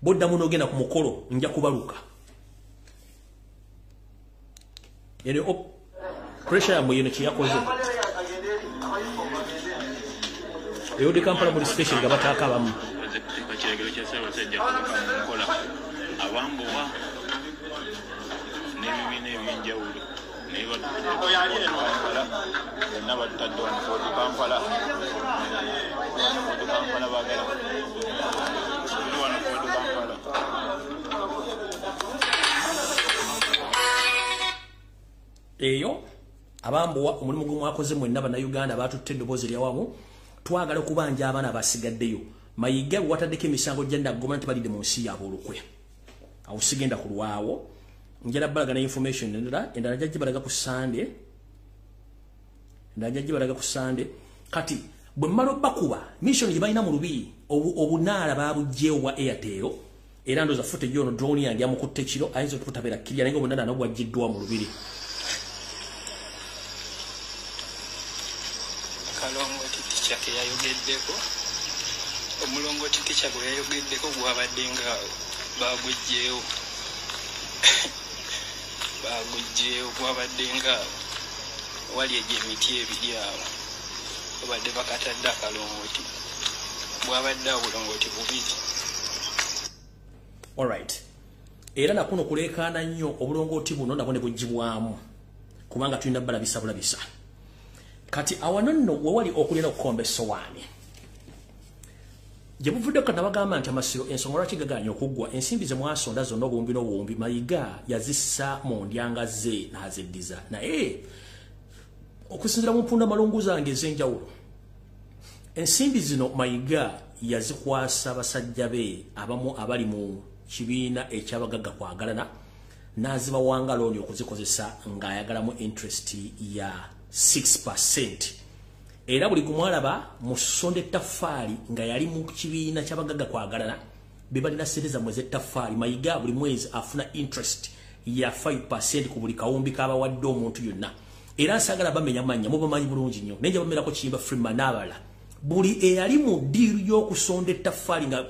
boddamu n'ogenda ku mukolo nja kubaluka. Eno pressure yamwe yeno kyeyakoze Old Kampala police station nga bataaka abamu kiragiro kya Ssaabasajja Kabaka Nkola abambowa n'ebibiina eby'enjawulo naye bonna batutadde wano ku Old Kampala baagala tuli wano ku Old Kampala. Eyo abambowa omulimu gwe mwakoze mwenna bannayuganda batutte eddoboozi lyawamu twagala okubanja abaana basigaddeyo. Mayiga wataddeko emisango gyenda goma nti balidde mu nsi yaabwe olukwe awo sigenda ku lwawo njala balagana information endala jajja balaga ku Sunday kati bwe mmala bakuba mission gye balina mu Lubiri obunaala babugyewo bwa Airtel era ndoza footage ono drone yange yamukutte kiro ayinza okutabera kirya naye obunaala nabwo bwaggiddwa mu Lubiri. Kalongoti ticha ke yayogeddeko omulongoti ticha gwe yayogeddeko gwabadde nga bagujjeewo gwabadde nga wali emiti ebiri awo obadde bakatadde akalongooti bwabadde obulongooti bubiri. Alright. Era nakuno kulekaana nnyo obulongooti buno nabwo ne bugibwamu kubanga tulina balabisa bulabisa. Kati awano nno wewali okulina okukomba essowaani. Gye buvuddeko nabagamba nti amasiro ensonga lwaki gaganya okuggwa ensimbi ze mwasonda zonna obuwumbi n'obuwumbi Mayiga yazissa mu ndyanga ze n'aziddiza. Naye okusinziira mu mpunda malungu zange ez'enjawulo ensimbi zino Mayiga yazikwasa basajja be abamu abali mu kibiina ekyabagagga kwagalana n'azibawanga looni okuzikozesa ng'ayagalamu interest ya 6%. Era buli kumwalaba mu sonde ttaffaali nga yali mu kibiina ky'abagagga kwagalana bebalina sente zammwe z'ettaffaali Mayiga buli mwezi afuna interest ya 5% ku buli kawumbi k'abawadde omuntu yonna. Era nsagala bamenya mannya mubamanyi bulungi nnyo naye bamerako Kiyimba Freeman n'abala buli eyali mu ddiiru y'okusonda ettaffaali nga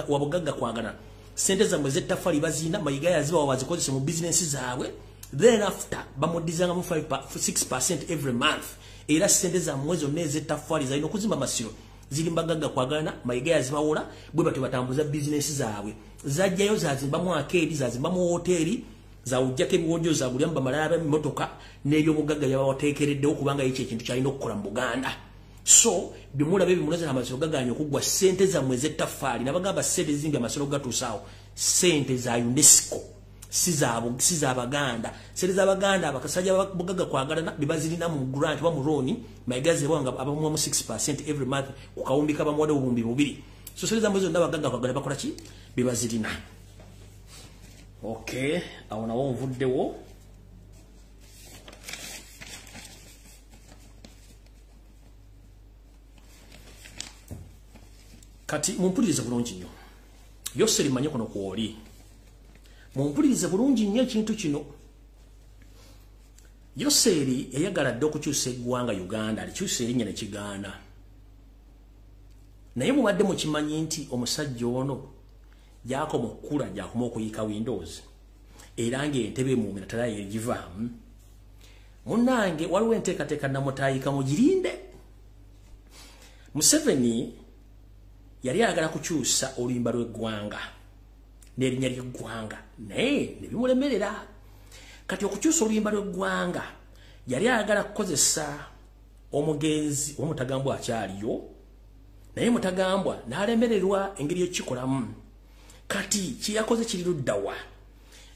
wabugagga kwagalana sente zammwe z'ettaffaali bazina Mayiga yazibawa bazikozese mu bizinensi zaabwe. Then after bamudizangamu 6% every month. Era sente zammwe zonna ez'ettaffaali zalina okuzimba amasiro ziri mbagagga kwagalana Mayiga yazibawola bwe batyo batambuza bizinensi zaabwe. Zajjayo zazimbamu akeedi zazimbamu hoteeri zawujjako ebiwojjo zagulyamu bamalaya b'emmotoka n'ebyobugagga yabawateekereddewo kubanga ekyo ekintu kyalina okukola mu Buganda. So bimulaba ebimunoza amasiro gaganya okuggwa sente zammwe ez'ettaffaali nabagamba sente ezimbi amasiro gatuusaawo sente za UNESCO si z'Abaganda. Sente z'Abaganda abakasajja bugagga kwagalana bebazirina mu grant ba mu loan Mayiga zebwanga abamuwamu 6% every month ku kawumbi kabamuwadde obumbi bubiri. So sente zammwe zonna abagagga kwagalana bakola ki bebazirina. Okay, awo nawo nvuddewo. Kati mumpulirize bulungi nnyo. Yoseri manye kono kwoli. Mumpulirize bulungi nnyo ekintu kino. Yoseri yayagala dde okukyusa eggwanga Uganda alikyusa erinnya ne kigaana. Naye mubadde mukimanyi nti omusajja ono gy'akoma okukula gy'akoma okuyiika Windows era ng'entebe emuumira tala yegivaamu. Munnange waliwo enteekateeka namutaayika mugirinde. Museveni yali ayagala kukyusa oluyimba lw'eggwanga n'erinnya ly'eggwanga naye ne bimulemerera. Kati okukyusa oluyimba lw'eggwanga yali ayagala kukozesa omugenzi w'Omutagambwa akyaliyo naye Mutagambwa n'alemererwa engeri ekikolamu. Kati kiyakoze kiri luddawa.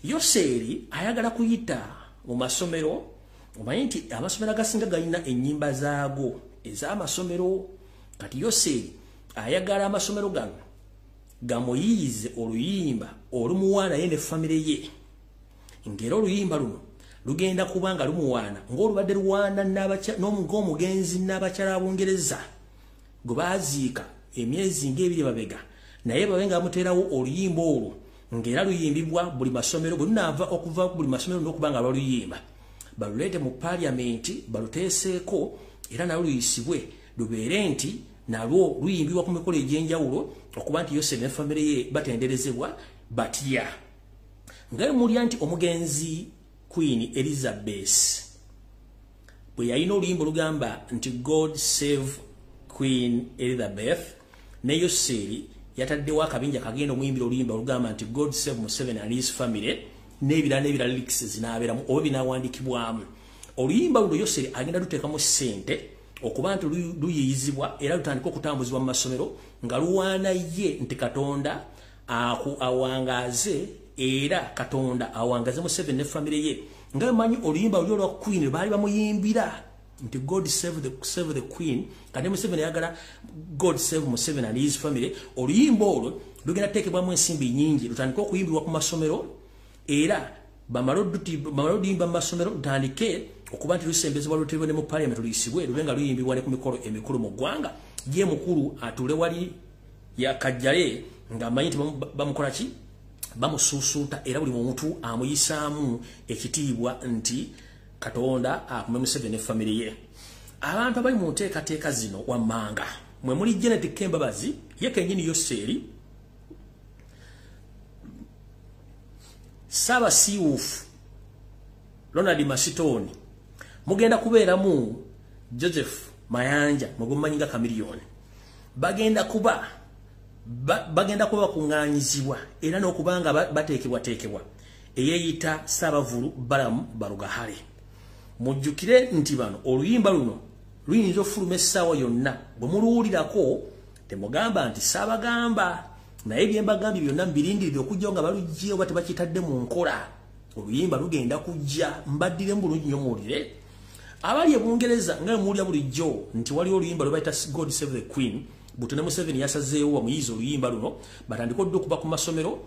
Yoseri ayagala kuyita mu masomero omanyi nti amasomero agasinga galina ennyimba zaago ez'amasomero. Kati Yoseri ayagala amasomero gano gamuyiize oluyimba olumuwaana ye ne famire ye ng'era oluyimba luno lugenda kubanga lumuwaana ng'olubadde luwaana ng'omugenzi n'abakyala Abungereza gwe baaziika emyezi ng'ebiri mabega naye babe nga bamuteerawo oluyimba olwo ng'era luyimbibwa buli masomero bwe lunaava okuva buli masomero n'okuba nga baluyimba baluleete mu paliamenti baluteeseeko era nalwo luyisibwe lubeere nti nalwo luyimbibwa ku mikolo egy'enjawulo okuba nti Yoseri ne famire ye batenderezebwa batya. Nga mulya nti omugenzi Queen Elizabeth bwe yalina oluyimba olugamba nti God Save Queen Elizabeth ne Yoseri yataddewo akabinja kagenda omuyimbira oluyimba olugamba nti God Save Museveni and his family n'ebirala lyrics zinaabeeramu oba binaawandiikibwamu. Oluyimba luno Yoseri agenda luteekamu ssente okuba nti luyiyizibwa era lutandika okutambuzibwa mu masomero nga luwaana ye nti Katonda awangaaze era Katonda awangaze Museveni ne famire ye. Nga manyi oluyimba luli olwa Queen baali bamuyimbira nti God save the Queen kati Museveni yagala God save Museveni and his family. Oluyimba olwo lugenda teekebwamu ensimbi nnyingi lutandika okuyimbirwa ku masomero era bamalodimba mu masomero lutandike okuba nti lusembezebwa luteebwe ne mu parliament luyisibwe lube nga luyimbibwa ne ku mikolo emikulu mu ggwanga. Ye mukulu atule wali yakajjale ng'amanyi nti bamukola ki bamusuusuuta era buli muntu amuyisaamu ekitiibwa nti Katonda akume Museveni ne famire ye. Abantu abali mu nteekateeka zino wammanga mwe muli Janet Kembabazi ye kennyini Yoseri Saba Siwufu Ronald Masitoni mugenda kubeeramu Joseph Mayanja mugumanyinga Chameleone bagenda kuba kuŋŋaanyizibwa era n'okubanga bateekebwa eyeeyita Ssaabavulu Balamu Barugahale. Mujjukire nti bano oluyimba luno luyinza ofuluma essaawa yonna bwe muluwulirako temugamba nti saabagamba naye bye mbagambye byonna mbirindirire okujja nga balugye oba tebakitadde mu nkola. Oluyimba lugenda kujja mbaddire mu bulungi nnyo muwulire. Abali ebungereza nga muwulira bulijjo nti waliwo oluyimba lwe bayita God Save the Queen. Butone Museveni yasazeewo bamuyize oluyimba luno batandika odde okuba ku masomero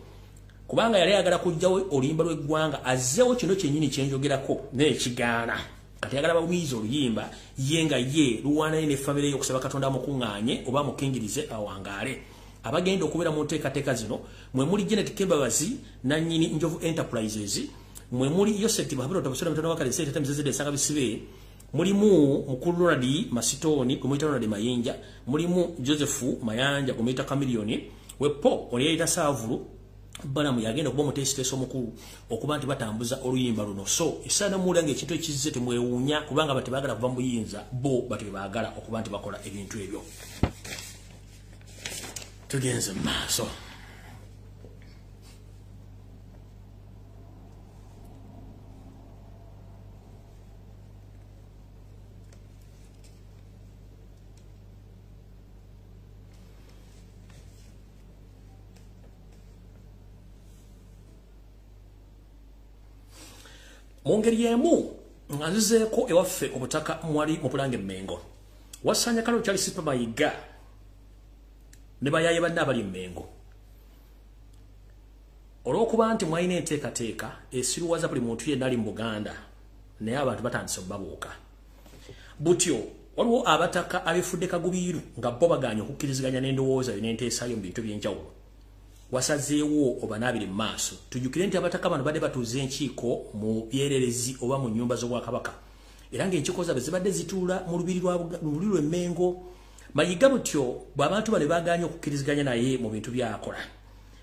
kubanga yali ayagala kujjawo oluyimba lw'eggwanga azzeewo kino kyennyini kyenjogerako n'ekigaana. Kati ayagala bamuyize oluyimba ye nga ye luwaanayo ne famire ye okusaba Katonda amukuŋŋaanye oba amukingirize awangaale. Abagenda okubeera mu nteekateeka zino mwe muli Janet Kebabazi nannyini Njovu Enterprises, mwe muli Yosef Bahabiro Tabasula Mutano Wakale Sente Mzeze de Sanga Bisibe, mulimu Mukulu Ronald Masitoni kumuyita Ronald Mayinja, mulimu Joseph Mayanja kumuyita Chameleone, wepo oliyita Ssaabavulu Balamu yagenda okuba mutesiteso omukulu okuba nti batambuza oluyimba luno. So esaana muwulira ng'ekintu ekizze temwewuunya kubanga batebaagala kuva mu buyinza bo batebaagala okuba nti bakola ebintu ebyo. Tugenze maaso. Mu ngeri y'emu nga nzizeeko ewaffe obutaka mwali mu Bulange Mmengo wasanya kalo Charles Sipa Mayiga ne bayaye banne abali Mmengo olw'okuba nti mwalina enteekateeka esiruwaza buli muntu yenna ali mu Buganda naye abantu batandise okubabuuka butyo waliwo abataka abifudde kagubiiru nga bo baganye okukkiriziganya n'endowooza n'enteesayo mu bintu by'enjawulo. Wasazeewo obanaabire mu maaso tujjukire nti abataka bano badde batuuza enkiiko mu byererezi oba mu nnyumba z'Obwakabaka era ng'enkiiko zaabwe zibadde zituula mu lubiri lw'Emmengo. Mayiga butyo bw'abantu bano baganye okukkiriziganya naye mu bintu byakola.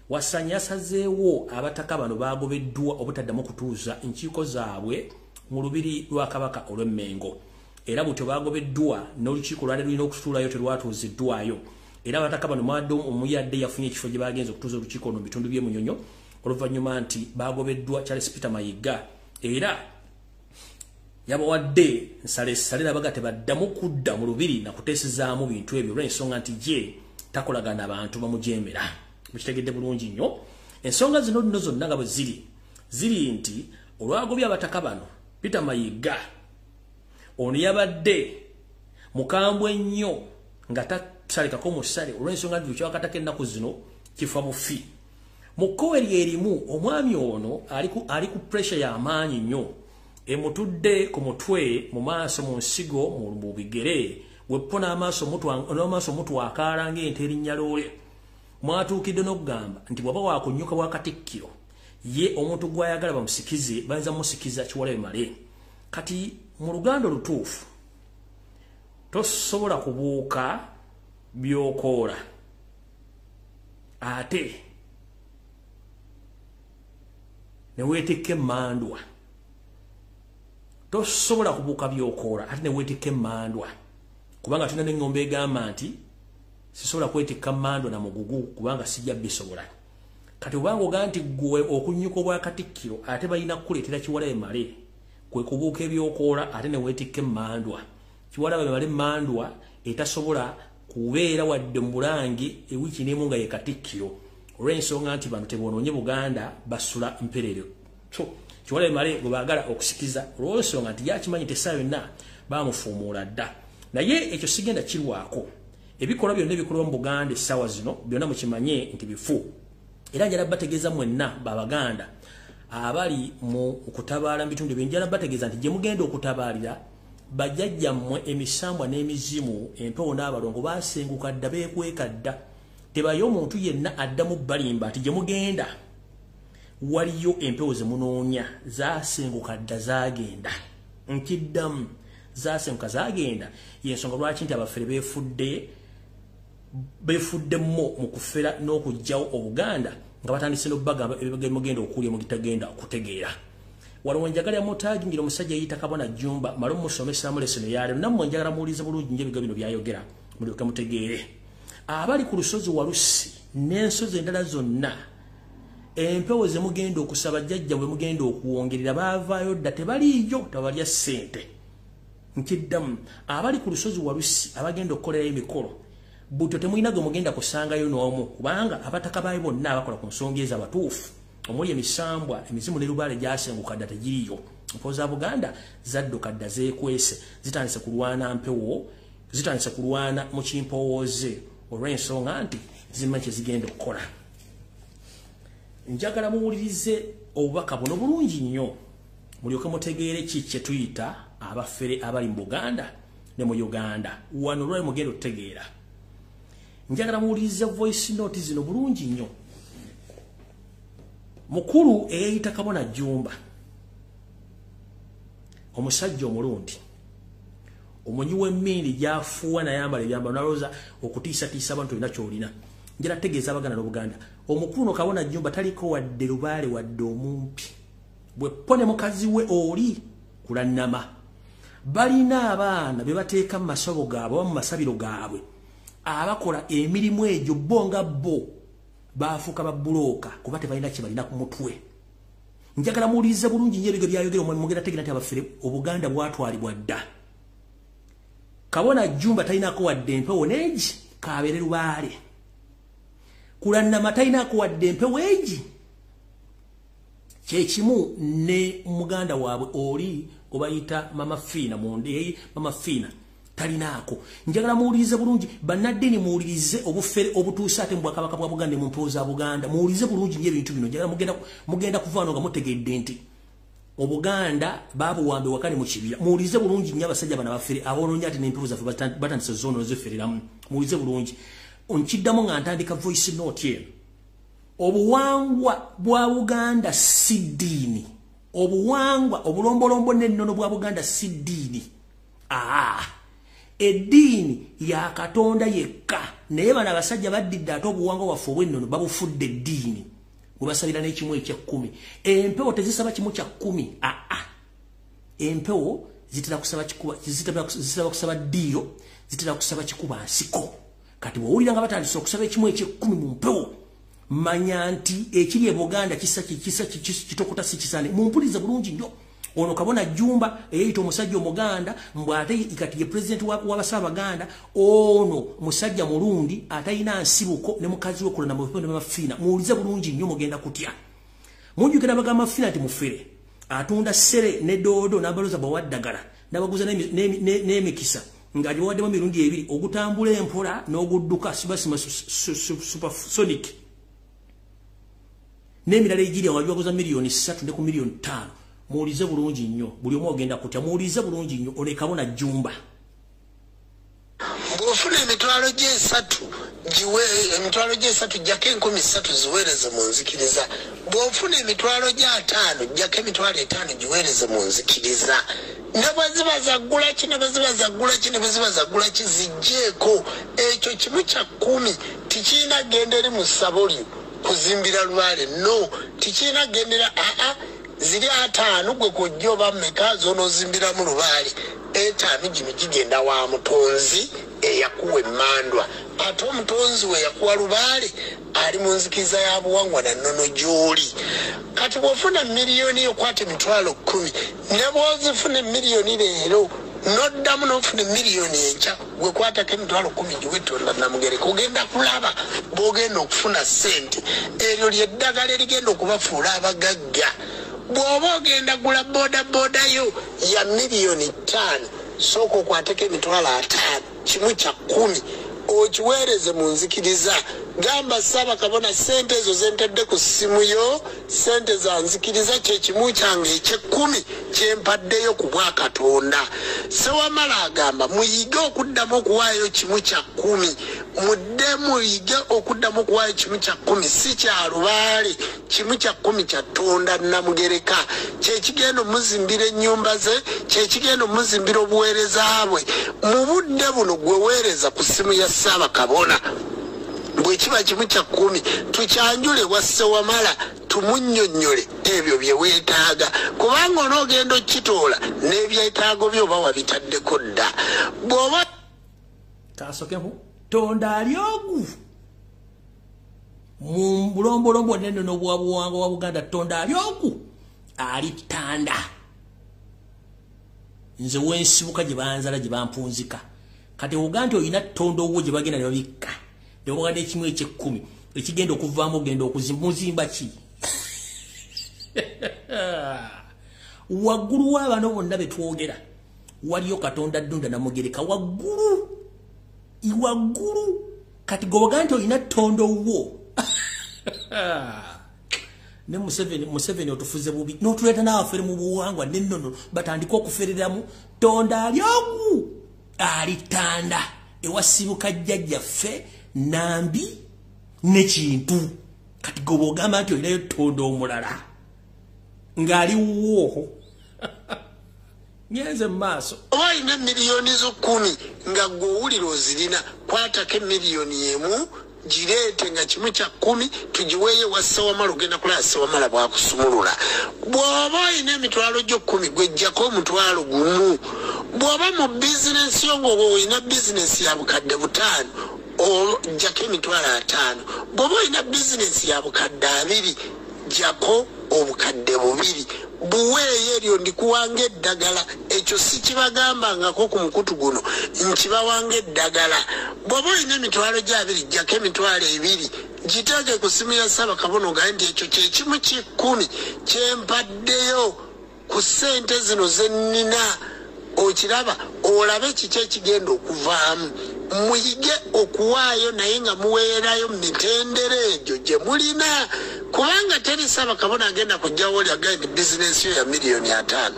Wasanya yasazeewo abataka bano bagobeddwa obutaddamu kutuuza enkiiko zaabwe mu lubiri lwa Kabaka olw'Emmengo era butyo bagobeddwa n'olukiiko lwali lulina okutuulayo terwatuuziddwayo. Era abataka bano mwadde omuyadde yafunye ekifo gye bagenza okutuuza olukiiko mu bitundu by'e Munyonyo oluvannyuma nti bagobeddwa Charles Peter Mayiga era yabawadde nsale nabaga tebaddamu kudda mu lubiri na kuteesezaamu bintu ebyo olw'ensonga nti ye takolagana abantu bamujemera. Mukitegedde bulungi nnyo. Ensonga zino nno zonna nga bwe ziri nti olwagobya abataka bano Peter Mayiga ono yabadde mukambwe nnyo nga tasalekako musale olw'ensonga nti kyawakatako ennaku zino kifa bufi. Mu kkowe erimu omwami ono ali ku pressure y'amaanyi nnyo emutudde ku mutwe mu maaso mu nsigo mu bigere wepo n'amaaso omutu akaala ng'ente erinnya loole. Mwatuukidde n'okugamba nti bw'aba waakunnyuka bwa Katikkiro ye omuntu gw'ayagala bamusikize bayinza musikiza Kiwalabe Male. Kati mu Luganda olutuufu tosobola kubuuka by'okoola ate ne weetikka emmandwa. Tosobola kubuuka by'okoola ate ne weetikka emmandwa kubanga tulina n'eŋŋombe egamba nti sisobola kwetikka mmandwa na mugugu kubanga sijja bisobola. Kati obanga ogaa nti gwe okunnyuka obwa Katikkiro ate balina kukuleetera Kiwalabe Male kwe kubuuka ebyokoola ate ne weetikka emmandwa. Kiwalabe Male mmandwa etasobola kubeera wadde mu Bulange ewiiki n'emu nga ye Katikkiro olw'ensonga nti bano tebonoonye Buganda basula mperere. So Kiwalabe Male gwe baagala okusikiza olw'ensonga nti yakimanyi tessaawa yonna baamufuumuula dda. Naye ekyo sigenda kirwako. Ebikolwa byonna ebikolwa mu Buganda essaawa zino byonna mukimanye nti bifu. Era njala bategeeza mwenna Babaganda abali mu kutabaala mu bitundu ebyo njala bategeeza nti gye mugenda okutabaalira bajjajjammwe emisambwa n'emizimu empewo n'abalongo baasenguka dda beekweka dda. Tebayo omuntu yenna addamu balimba ati gye mugenda waliyo empewo ze munoonya zaasenguka dda zaagenda. Nkiddamu zaasenguka zaagenda y'ensonga lwaki nti abafere beefuddemmo mu kufera n'okugyawo Obuganda nga batandise n'obbagamba ebigenda okulya mu gitagenda okutegeera. waliwo njagala ya mutagi ngira omusajja yita Kabona Jumba malo musomesa mu lesson yale namwe njagala muulize bulungi nje bigo bino byayogera mulyoka mutegeere abali ku lusozi walusi n'ensozi endala zonna empewo ze mugenda okusaba jjajja bwe mugenda okuwongerera baavaayo dda tebaliyo tabalya ssente nkiddamu abali ku lusozi walusi abagenda okukolera emikolo buto temulina gwe mugenda kusangayo n'omu kubanga abataka baayo bonna abakola ku nsonga ez'abatuufu omuli emisambwa emizimu ne lubaale gyasenguka dda tegiriyo mpewo za Buganda zadduka dda zeekwese zitandise kulwana mpewo zitandise kulwana mu kimpowooze olw'ensonga nti zimma kye zigenda okukola njagala muwulirize obubaka buno bulungi nnyo mulyoke mutegeere ki kye tuyita abafere abali mu Buganda ne mu Uganda wano lwali mugenda okutegeera njagala muwulirize voice note zino bulungi nnyo mukulu eyayita Kabona Jumba omusajja omulundi omunyi w'emmindi gyafuuwa nayambala ebyambalo nalowooza okutiisatiisa abantu olina kyolina njala tegeeza Abaganda n'Obuganda omukulu no Kabona Jumba taliko wadde lubaale wadde omumpi bwe pone mukazi we oli kulannama balina abaana be bateeka mu masabo gaabwe oba mu masabiro gaabwe abakola emirimu egyo bo nga bo baafuuka babulooka kuba tebalina kye balina ku mutwe njagala muwulirize bulungi nnyo ebigwo byayogera mugenda tegeera nti abafere Obuganda bwatwalibwa dda Kabona Jumba talinako wadde empewo neegi kabeere lubaale kulannama talinako wadde empewo egi kyekimu ne muganda waabwe oli obayita Mama Fina mundi Mama Fina talinaako njagala muwulirize bulungi bannaddiini muwulirize obufere obutuusa ate mu Bwakabaka bwa Buganda mu mpewo za Buganda muwulirize bulungi nnyo ebintu bino njagala mugenda kuvaano nga mutegedde nti Obuganda babuwambe wakali mu kibira muwulirize bulungi nnyo abasajja bana bafere aboononya ate n'empewo zaffe batandise zoono zefereramu muwulirize bulungi onkiddamu nga ntandika voice note eno obuwangwa bwa Buganda si ddiini obuwangwa obulombolombo n'ennono bwa Buganda si ddiini eddiini ya Katonda yekka naye bano abasajja baddidde ate obuwangwa waffe obw'ennono babufudde eddiini bwe basabira n'ekimu eky'ekkumi empewo tezisaba kimu kya kkumi empewo zitera kusaba ddiiro zitera kusaba kikuba nsiko kati bw'owulira nga batandise okusaba ekimu eky'ekkumi mu mpewo manya nti ekiri e Buganda kisa kitokota si kisane mumpulirize bulungi nnyo ono Kabona Jumba eyayita omusajja omuganda mbw ate kati ye president w'Abasabaganda ono musajja mulundi atalina nsibuko ne mukazi we kulana mu Mafina muwulize bulungi nnyo mugenda kutya munjukira bagamba Mafina nti mufere atunda ssere ne doodo n'abaloza bawaddagala n'abaguza n'emikisa ng'agiwawaddemu mirundi ebiri ogutambula empola n'ogudduka sibasima supersonic n'emirala egiri awagiwaguza miliyoni 3 ne ku miliyoni 5 muwulize bulungi nnyo buli omu ogenda kutya muwulize bulungi nnyo ole Kabona Jumba bw'ofuna emitwalo gy'esatu jjako 3 ziweereze mu nzikiriza bw'ofuna emitwalo gya5 jjako emitwalo 5 giweereze mu nzikiriza ne bwe ziba zaggula ki zijjeeko ekyo kimu kya 10 tikiina genda eri mu ssabo lyo kuzimbira lubaale no tikiina gendera ziri 5 gwe kujja oba mmeka z'onoozimbiramu lubaale 5 gino gigenda wa mutonzi eyakuwa emmandwa ate omutonzi we yakuwa lubaale ali mu nzikiriza ya buwangwa na nnono gy'oli kati bw'ofuna miliyoni yokwata emitwalo 10 ne bw'ozifuna miliyoni leero noddamu n'ofuna miliyoni enkya gwe kwatako emitwalo 10 giwetonda namugereka ogenda kulaba bw'ogenda okufuna ssente eryo lyeddagala erigenda okubafuula abagagga bw'oba ogenda gula bodaboda yo ya miliyoni 5 sooka okwateko emitwalo 5 kimu kya 10 okiweereze mu nzikiriza gamba Ssaabakabona ssente ezo zentadde ku ssimu yo ssente za nzikiriza kyekimu kyange eky'ekkumi kyempaddeyo ku Bwakatonda Ssewamala agamba muyige okuddamu okuwaayo kimu kya 10 mudde muyige okuddamu okuwaayo kimu kya 10 si kya lubaale kimu kya 10 kya Tonda Namugereka kyekigenda omuzimbira ennyumba ze kyekigenda omuzimbira obuweereza bwe mu budde buno gwe weereza ku ssimu ya Ssaabakabona bwe kiba kimu kya 10 tukyanjule wa Ssewamala tumunnyonnyole ebyo bye weetaaga kubanga onoogenda okitoola n'ebyetaago byo oba wabitaddeko dda bw'oba kasokeho tonda alyogu mu bulombolombo nene n'obwabuwanga wa Buganda tonda alyogu alitanda nze wensibuka gye banzala gye bampunzika kati Uganda oyina tonda owo gye bagenda ne babikka ne ekimu eky'ekkumi ekigenda okuvaamu ogenda okuzimba ki waggulu w'abano bonna be twogera waliyo Katonda Ddunda Namugereka waggulu kati gobaga nti olina tonda owo ne Museveni otufuze bubi n'otuleeta n'abafere mu buwangwa n'ennono batandika okufereramu tonda alyogu alitanda ewasibuka jjajjaffe Nambi n'ekintu kati goba ogamba nti olinayo tonda omulala ng'aliwo nyenze mu maaso olina miliyoni zo 10 nga gw'owulira ozirina kwatako emiliyoni emu gireete nga kimu kya 10 tugiweeyo wa Ssewamala ogenda kulaba Ssewamala bwakusumulula bw'oba olina emitwalo gyo 10 gwejjako omutwalo gumu bw'oba mu bizinensi yo ng'oba olina bizinensi ya bukadde 5 ojjako emitwalo 5 bw'oba olina bizinensi ya bukadde 2 jjako obukadde 2 buweeyo eryo ndikuwanga eddagala ekyo si kibagambangako ku mukutu guno nkibawanga eddagala bw'oba olina emitwalo gya 2 jjako emitwalo 2 giteeke ku simu ya Ssaabakabona ogaye nti ekyo kye kimu 10 kyempaddeyo ku ssente zino ze nnina okiraba olabe kiki ekigenda okuvaamu muyige okuwaayo naye nga muweerayo mitendera egyo gye mulina kubanga teri Ssaabakabona agenda kujjawo oli agaye nti bizinensi yo ya miliyoni 5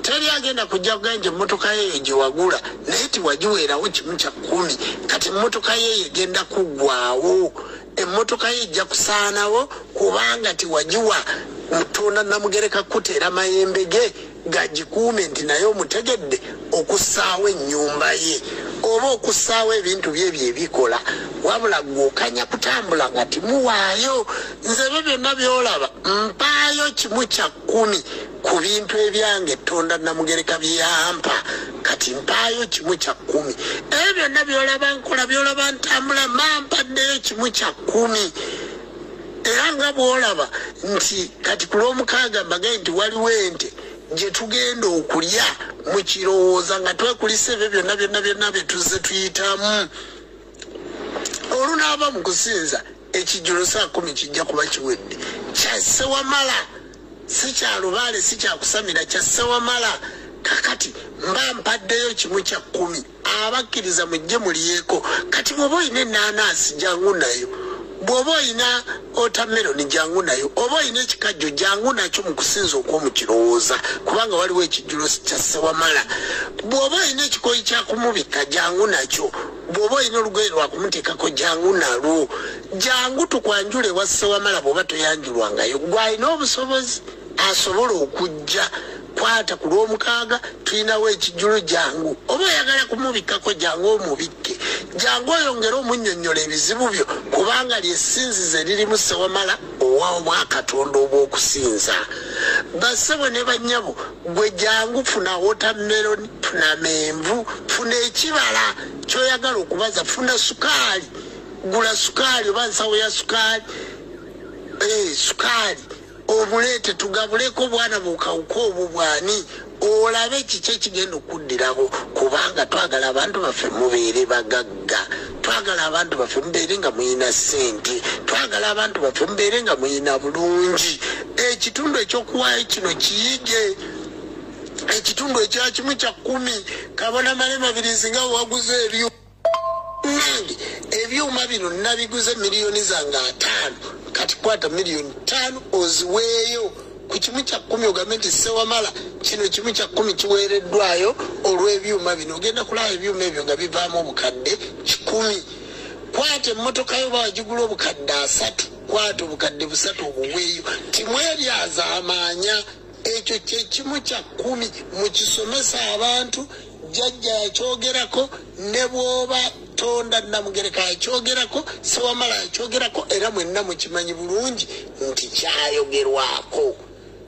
teri agenda kujja kugaye nti emmotoka yeeyo gye wagula naye tiwagiweerawo kimu kya 10 kati emmotoka yeeyo egenda kuggwaawo emmotoka ye ejja kusaanawo kubanga tiwagiwa Katonda Namugereka kuteera mayembe ge gagikuume nti naye omutegedde okussaawo ennyumba ye oba okussaawo ebintu bye byebikola wabula gw'okanya kutambula nga timuwaayo nze ebyo byonna byolaba mpaayo kimu kya 10 ku bintu ebyange Katonda Namugereka byampa kati mpaayo kimu kya 10 ebyo byonna byolaba nkola byolaba ntambula mampaddeyo kimu kya 10 era nga bw'olaba nti kati ku lw'omukaaga mbagaye nti waliwo ente gye tugenda okulya mu kirowooza nga twekulisa ebyo byonna bye tuzze tuyitamu olunaava mu kusinza ekijjulo saa 10 kijja kuba kiwedde kya Ssewamala si kya Lubaale si kya kusamira kya Ssewamala kakati mba mpaddeyo kimu kya 10 abakkiriza mujje mulyeko kati bw'oba olina ennaanaasi jangu nayo bw'oba olina otameroni jangu nayo oba olina ekikajjo jangu nakyo mu kusinza okw'omukirowooza kubanga waliwo ekijjulo kya Ssewamala bw'oba olina ekikoyi kya kumubikka jangu nakyo bw'oba olina olugoye lwa kumuteekako jangu nalwo jangu tukwanjule wa Ssewamala bw'oba toyanjulwangayo gw'alina obusobozi asobola okujja kwata ku lw'omukaaga tulinawo ekijjulo jangu oba oyagala kumubikkako jangu omubikke jangu oyongere omunnyonnyola ebizibu byo kubanga lyessinzize lirimu Ssewamala owa Katonda obw'okusinza bassebo ne bannyabo gwe jangu funa wotameroni funa menvu funa ekibala kyoyagala okubaza funa sukaali gula sukaali oba nsawo ya sukaali sukaali obuleete tugabuleko bwana bukawuka obwo bwani olabe kiki ekigenda okuddirawo kubanga twagala abantu baffe mubeere bagagga twagala abantu baffe mubeere nga muyina ssente twagala abantu baffe mubeere nga muyina bulungi ekitundu ekyokuwaayo kino kiyige ekitundu ekya kimu kya 10 Kabona Malema Birizi nga waguze ebyuma bino nabiguze miliyoni zange 5 kati kwata miliyoni 5 oziweeyo ku kimu kya 10 ogambe nti Ssewamala kino kimu kya 10 kiweereddwayo olw'ebyuma bino ogenda kulaba ebyuma ebyo nga bivaamu obukadde 10 kwata emmotoka yo bawagigula obukadde 3 kwata obukadde 3 obuweeyo timweryaza amaanya ekyo kye kimu kya 10 mukisomesa abantu jjajja yakyogerako ne bw'oba tonda Namugereka yakyogerako Sewamala yakyogerako era mwenna mukimanyi bulungi nti kyayogerwako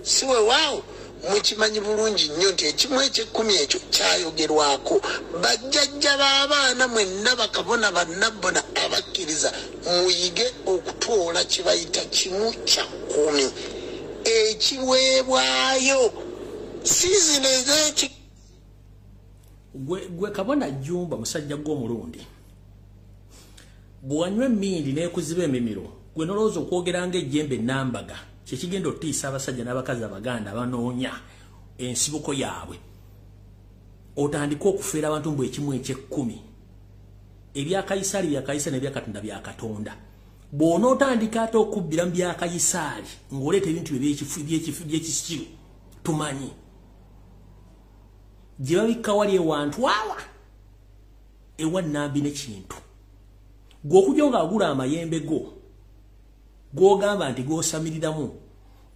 si weewaawo mukimanyi bulungi nnyo nti ekimu eky'ekkumi ekyo kyayogerwako bajjajja b'abaana mwenna bakabona bannabbona abakkiriza muyige okutoola kye bayita kimu kya kkumi ekiweebwayo sizini ez'eki gwe kabona Jumba musajja gw'omulundi bw'anywa emmindi n'ekuziba emimiro gwe nolowooza okwogera ng'ejjembe Nambaga kyekigenda otiisa abasajja n'abakazi Abaganda abanoonya ensibuko yaabwe otandika okufeera abantu mbu ekimu eky'ekkumi ebya Kayisaali bya Kayisaali n'ebya Katonda bya Katonda bw'onootandika ate okubbira mu bya Kayisaali ng'oleeta ebintu by'ekisiru tumanyi gye babikka wali ewantu awa ewa Nambi n'ekintu gw'okujja ng'agula amayembe go gw'ogamba nti gw'osamiriramu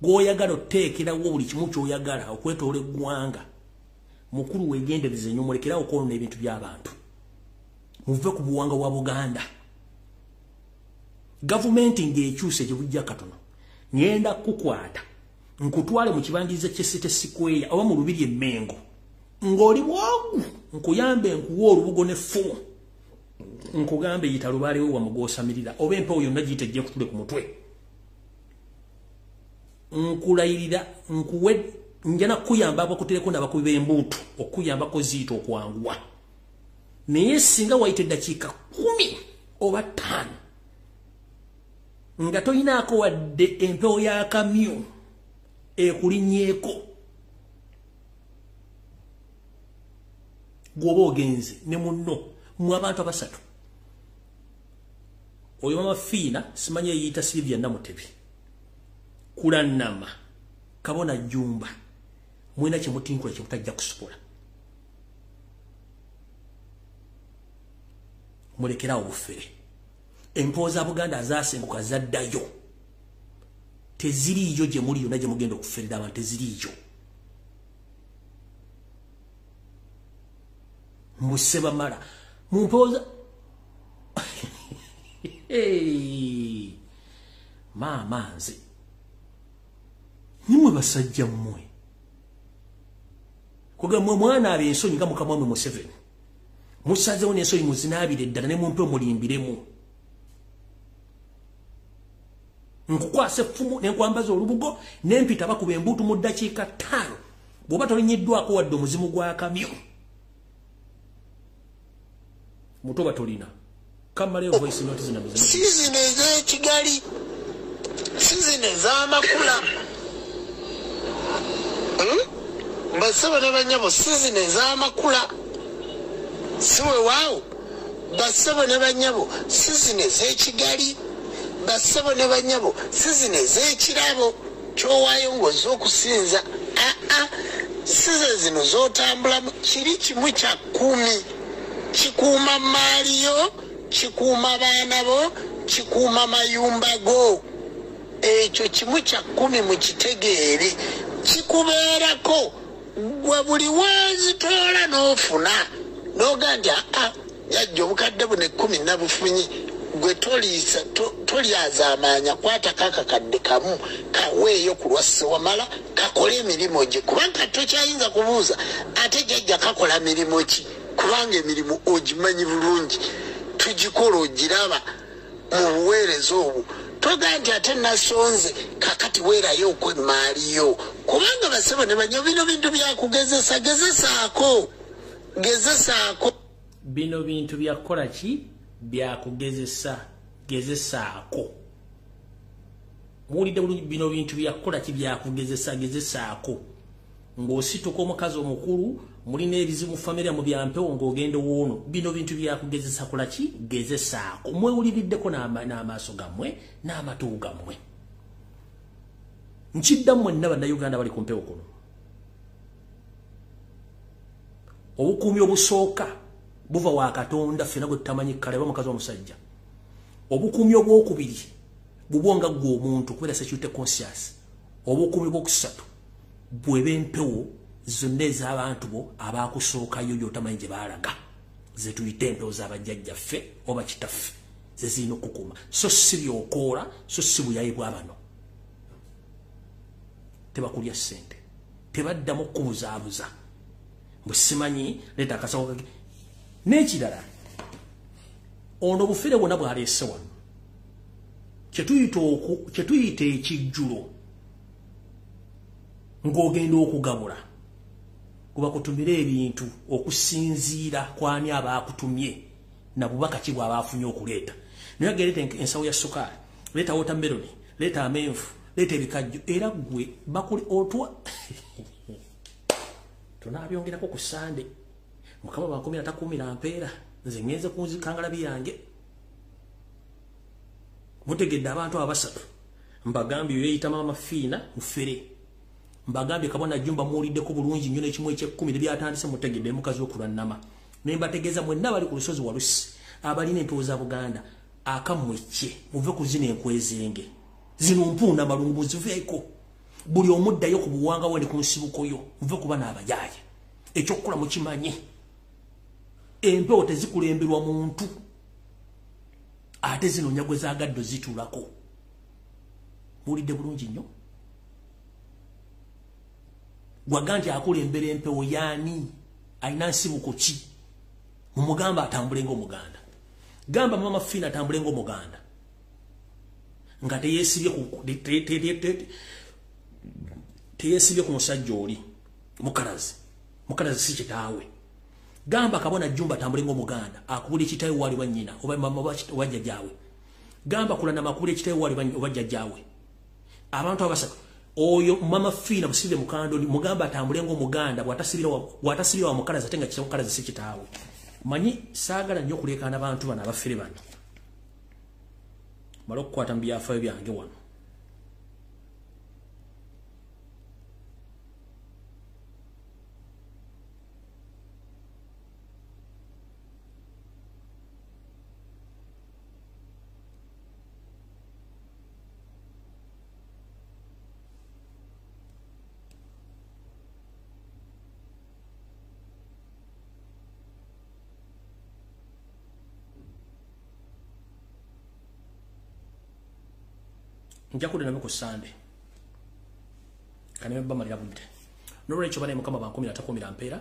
gw'oyagala oteekerawo buli kimu ky'oyagala okwetoola eggwanga mukulu weegendereze nnyo mulekerawo okwonoona ebintu by'abantu muve ku buwanga bwa Buganda gavumenti ng'ekyuse gye bujja katono ngenda kukwata nkutwale mu kibangiriza ky'City Square oba mu Lubiri e Mengo ng'oli bwogu nkuyambe nkuwa olubugo n'effumu nkugambe yita lubaale we wamugoosamirira oba empewo yonna giyite ejje kutule ku mutwe nkulayirira nkuwe njana kuyamba abakutereko n'abakubi b'embuutu okuyambako ziita okwanguwa naye singa wayita eddakiika 10 oba 5 nga toyinaako wadde empewo ya kamyu ekulinnyeeko gwoba ogenze ne munno mu abantu abasatu oyo mama Fiina simanyi eyiyita Silvia Namutebi Kulannama Kabona Jumba mwena kyemutinkula kyemutajja kusobola mulekerawo obufere empewo za Buganda azaasenguka zaddayo teziriiyo gye muli yonna gye mugenda okuferera abantu teziriiyo Musebamala mumpoza mama nze nimwe basajja mmwe kugamba mwana ab'ensonyi nga mukama mmwe Museveni musazeewo n'ensonyi muzinaabire ddala ne mumpe mulimbiremu nkukwasa effumu n'enkwambaza olubugo n'empita bakuba embuutu mu ddakiika 5 bw'oba tolinyiddwako wadde omuzimu gwa kamyo mutoba tolina kamale voice note zina bizina sizini ez'ekigali sizini ez'amakula basaba ne banyabo sizini ez'amakula siwe waawo basaba ne banyabo sizini ez'ekigali basaba ne banyabo sizini ez'ekirabo kyowaayo ng'ozze okusinza size zino z'otambulamu kiri kimu kya 10 kikuuma maaliyo kikuuma baana bo kikuuma mayumba go ekyo kimu kya 10 mu kitegeere kikubeerako gwe buli wezitoola n'ofuna n'oga nti yajja obukadde buno 10 nabufunyi gwe tolyazaamaanya kwata kakakadde kamu kaweeyo ku lwa Sewamala kakole emirimu gye kubanga tokyayinza kubuuza ate jjajja kakola mirimu ki kubanga emirimu ogimanyi bulungi tugikola ogiraba mu buweereza obwo toga nti ate nasonze kakati weerayo okwemaaliyo kubanga basebo ne banyo bino bintu byakugezesa gezesaako bino bintu byakukola ki byakugezesa gezesaako muwulidde bulungi bino bintu byakukola ki gezesaako ng'osituka omukazi omukulu mulina ebizibu famire mu byampewo ng'ogenda woono bino bintu byakugezesa kola ki gezesaako mwewuliriddeko n'amaaso gammwe n'amatu gammwe nkiddamu mwenna bannayuganda bali ku mpewo kuno obukuumi obusooka buva wa Katonda ffena gwe tutamanyi kale ba mukazi omusajja obukuumi obwokubiri bubwonga gwe omuntu kubera security conscious obukuumi bwokusatu bwebe empewo zonna ez'abantu bo abakusookayo gy'otamanyi gye baalaga ze tuyite empewo z'abajjajjaffe oba kitaffe ze zirina okukuuma so si byokoola so si buyayi bwa bano tebakulya ssente tebaddamu kubuzaabuza bwe simanyi leeta akasawo kake n'ekirala ono obufere bwonna bwaleese wano kyetuyita ekijjulo ng'ogenda okugabula kubakutumira ebintu okusinziira kwani abaakutumye na bubaka ki bw'abaafunye okuleeta naye agaleeta ensawo ya sukaali leeta wotameroni leeta amenvu leeta ebikajjo era gwe bakuli otwa tunaabyongerako ku sande mukama bankumira takuumira mpeera nze ngenze kunzikangalabi yange mutegedde abantu abasatu mbagambye yeyita mama fiina mufere mbagambye kabona jumba muwuliddeko bulungi nnyo n'ekimu eky'ekkumi nebyatandise mutegedde mukazi w'okulannama ne mbategeeza mwenna bali ku lusozi walusi abalina empewo za Buganda akammwe kye muve ku zino enkwezenge zino mpuuna malungu ziveeko buli omuddayo ku buwanga wende ku nsibukoyo muve kuba n'abajaaya ekyokukola mukimanyi empewo tezikulemberwa muntu ate zino nyagwe zaagaddo zituulako muwulidde bulungi nnyo gwaga nti akulembera empewo yaani alina nsibuko ki mumugamba atambule ng'omuganda gamba mama fiina atambule ng'omuganda nga teyeesibye ku musajja oli mukalazi si kitaawe gamba kabona jumba atambule ng'omuganda akubula ekitaawe wali wa nnyina oba mama oba jjajjaawe gamba kulanama akubula ekitaawe wali oba jjajjaawe abantu abasatu oyo mama fiina busibye mukando mugamba atambule ng'omuganda bw'atasibira wa mukalazi ate nga mukalazi si kitaawe manyi saagala nnyo okuleekaana abantu bano abafere bano mala okukwata mu byafaayo byange wano njakudde nabe ku sande kanebe bamalira budde n'olwekyo bane mukama bankumira takumira mpeera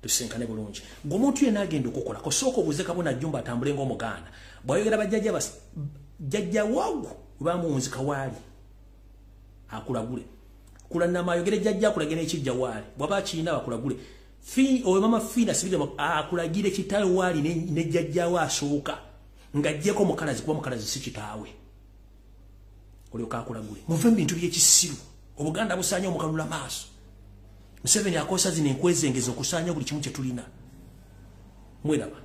tusinkane bulungi ng'omuntu yenna agenda okukola kosooka obuze kabona jjumba atambule ng'omuganda bw'ayogera bajjajja wagu bamuwunzika waali akulagule kulannama ayogere jjajja akulagire ekijja waali bw'aba akiyina bakulagule oyo mama fiina sibire akulagire kitaawe waali ne jjajjaawe asooka ng'ajjeko mukalazi kuba mukalazi si kitaawe olyoka akulagule muve mu bintu by'ekisiru obuganda busaanya omukalula maaso Museveni akosa zino enkwezengeza okusaanya buli kimu kye tulina mweraba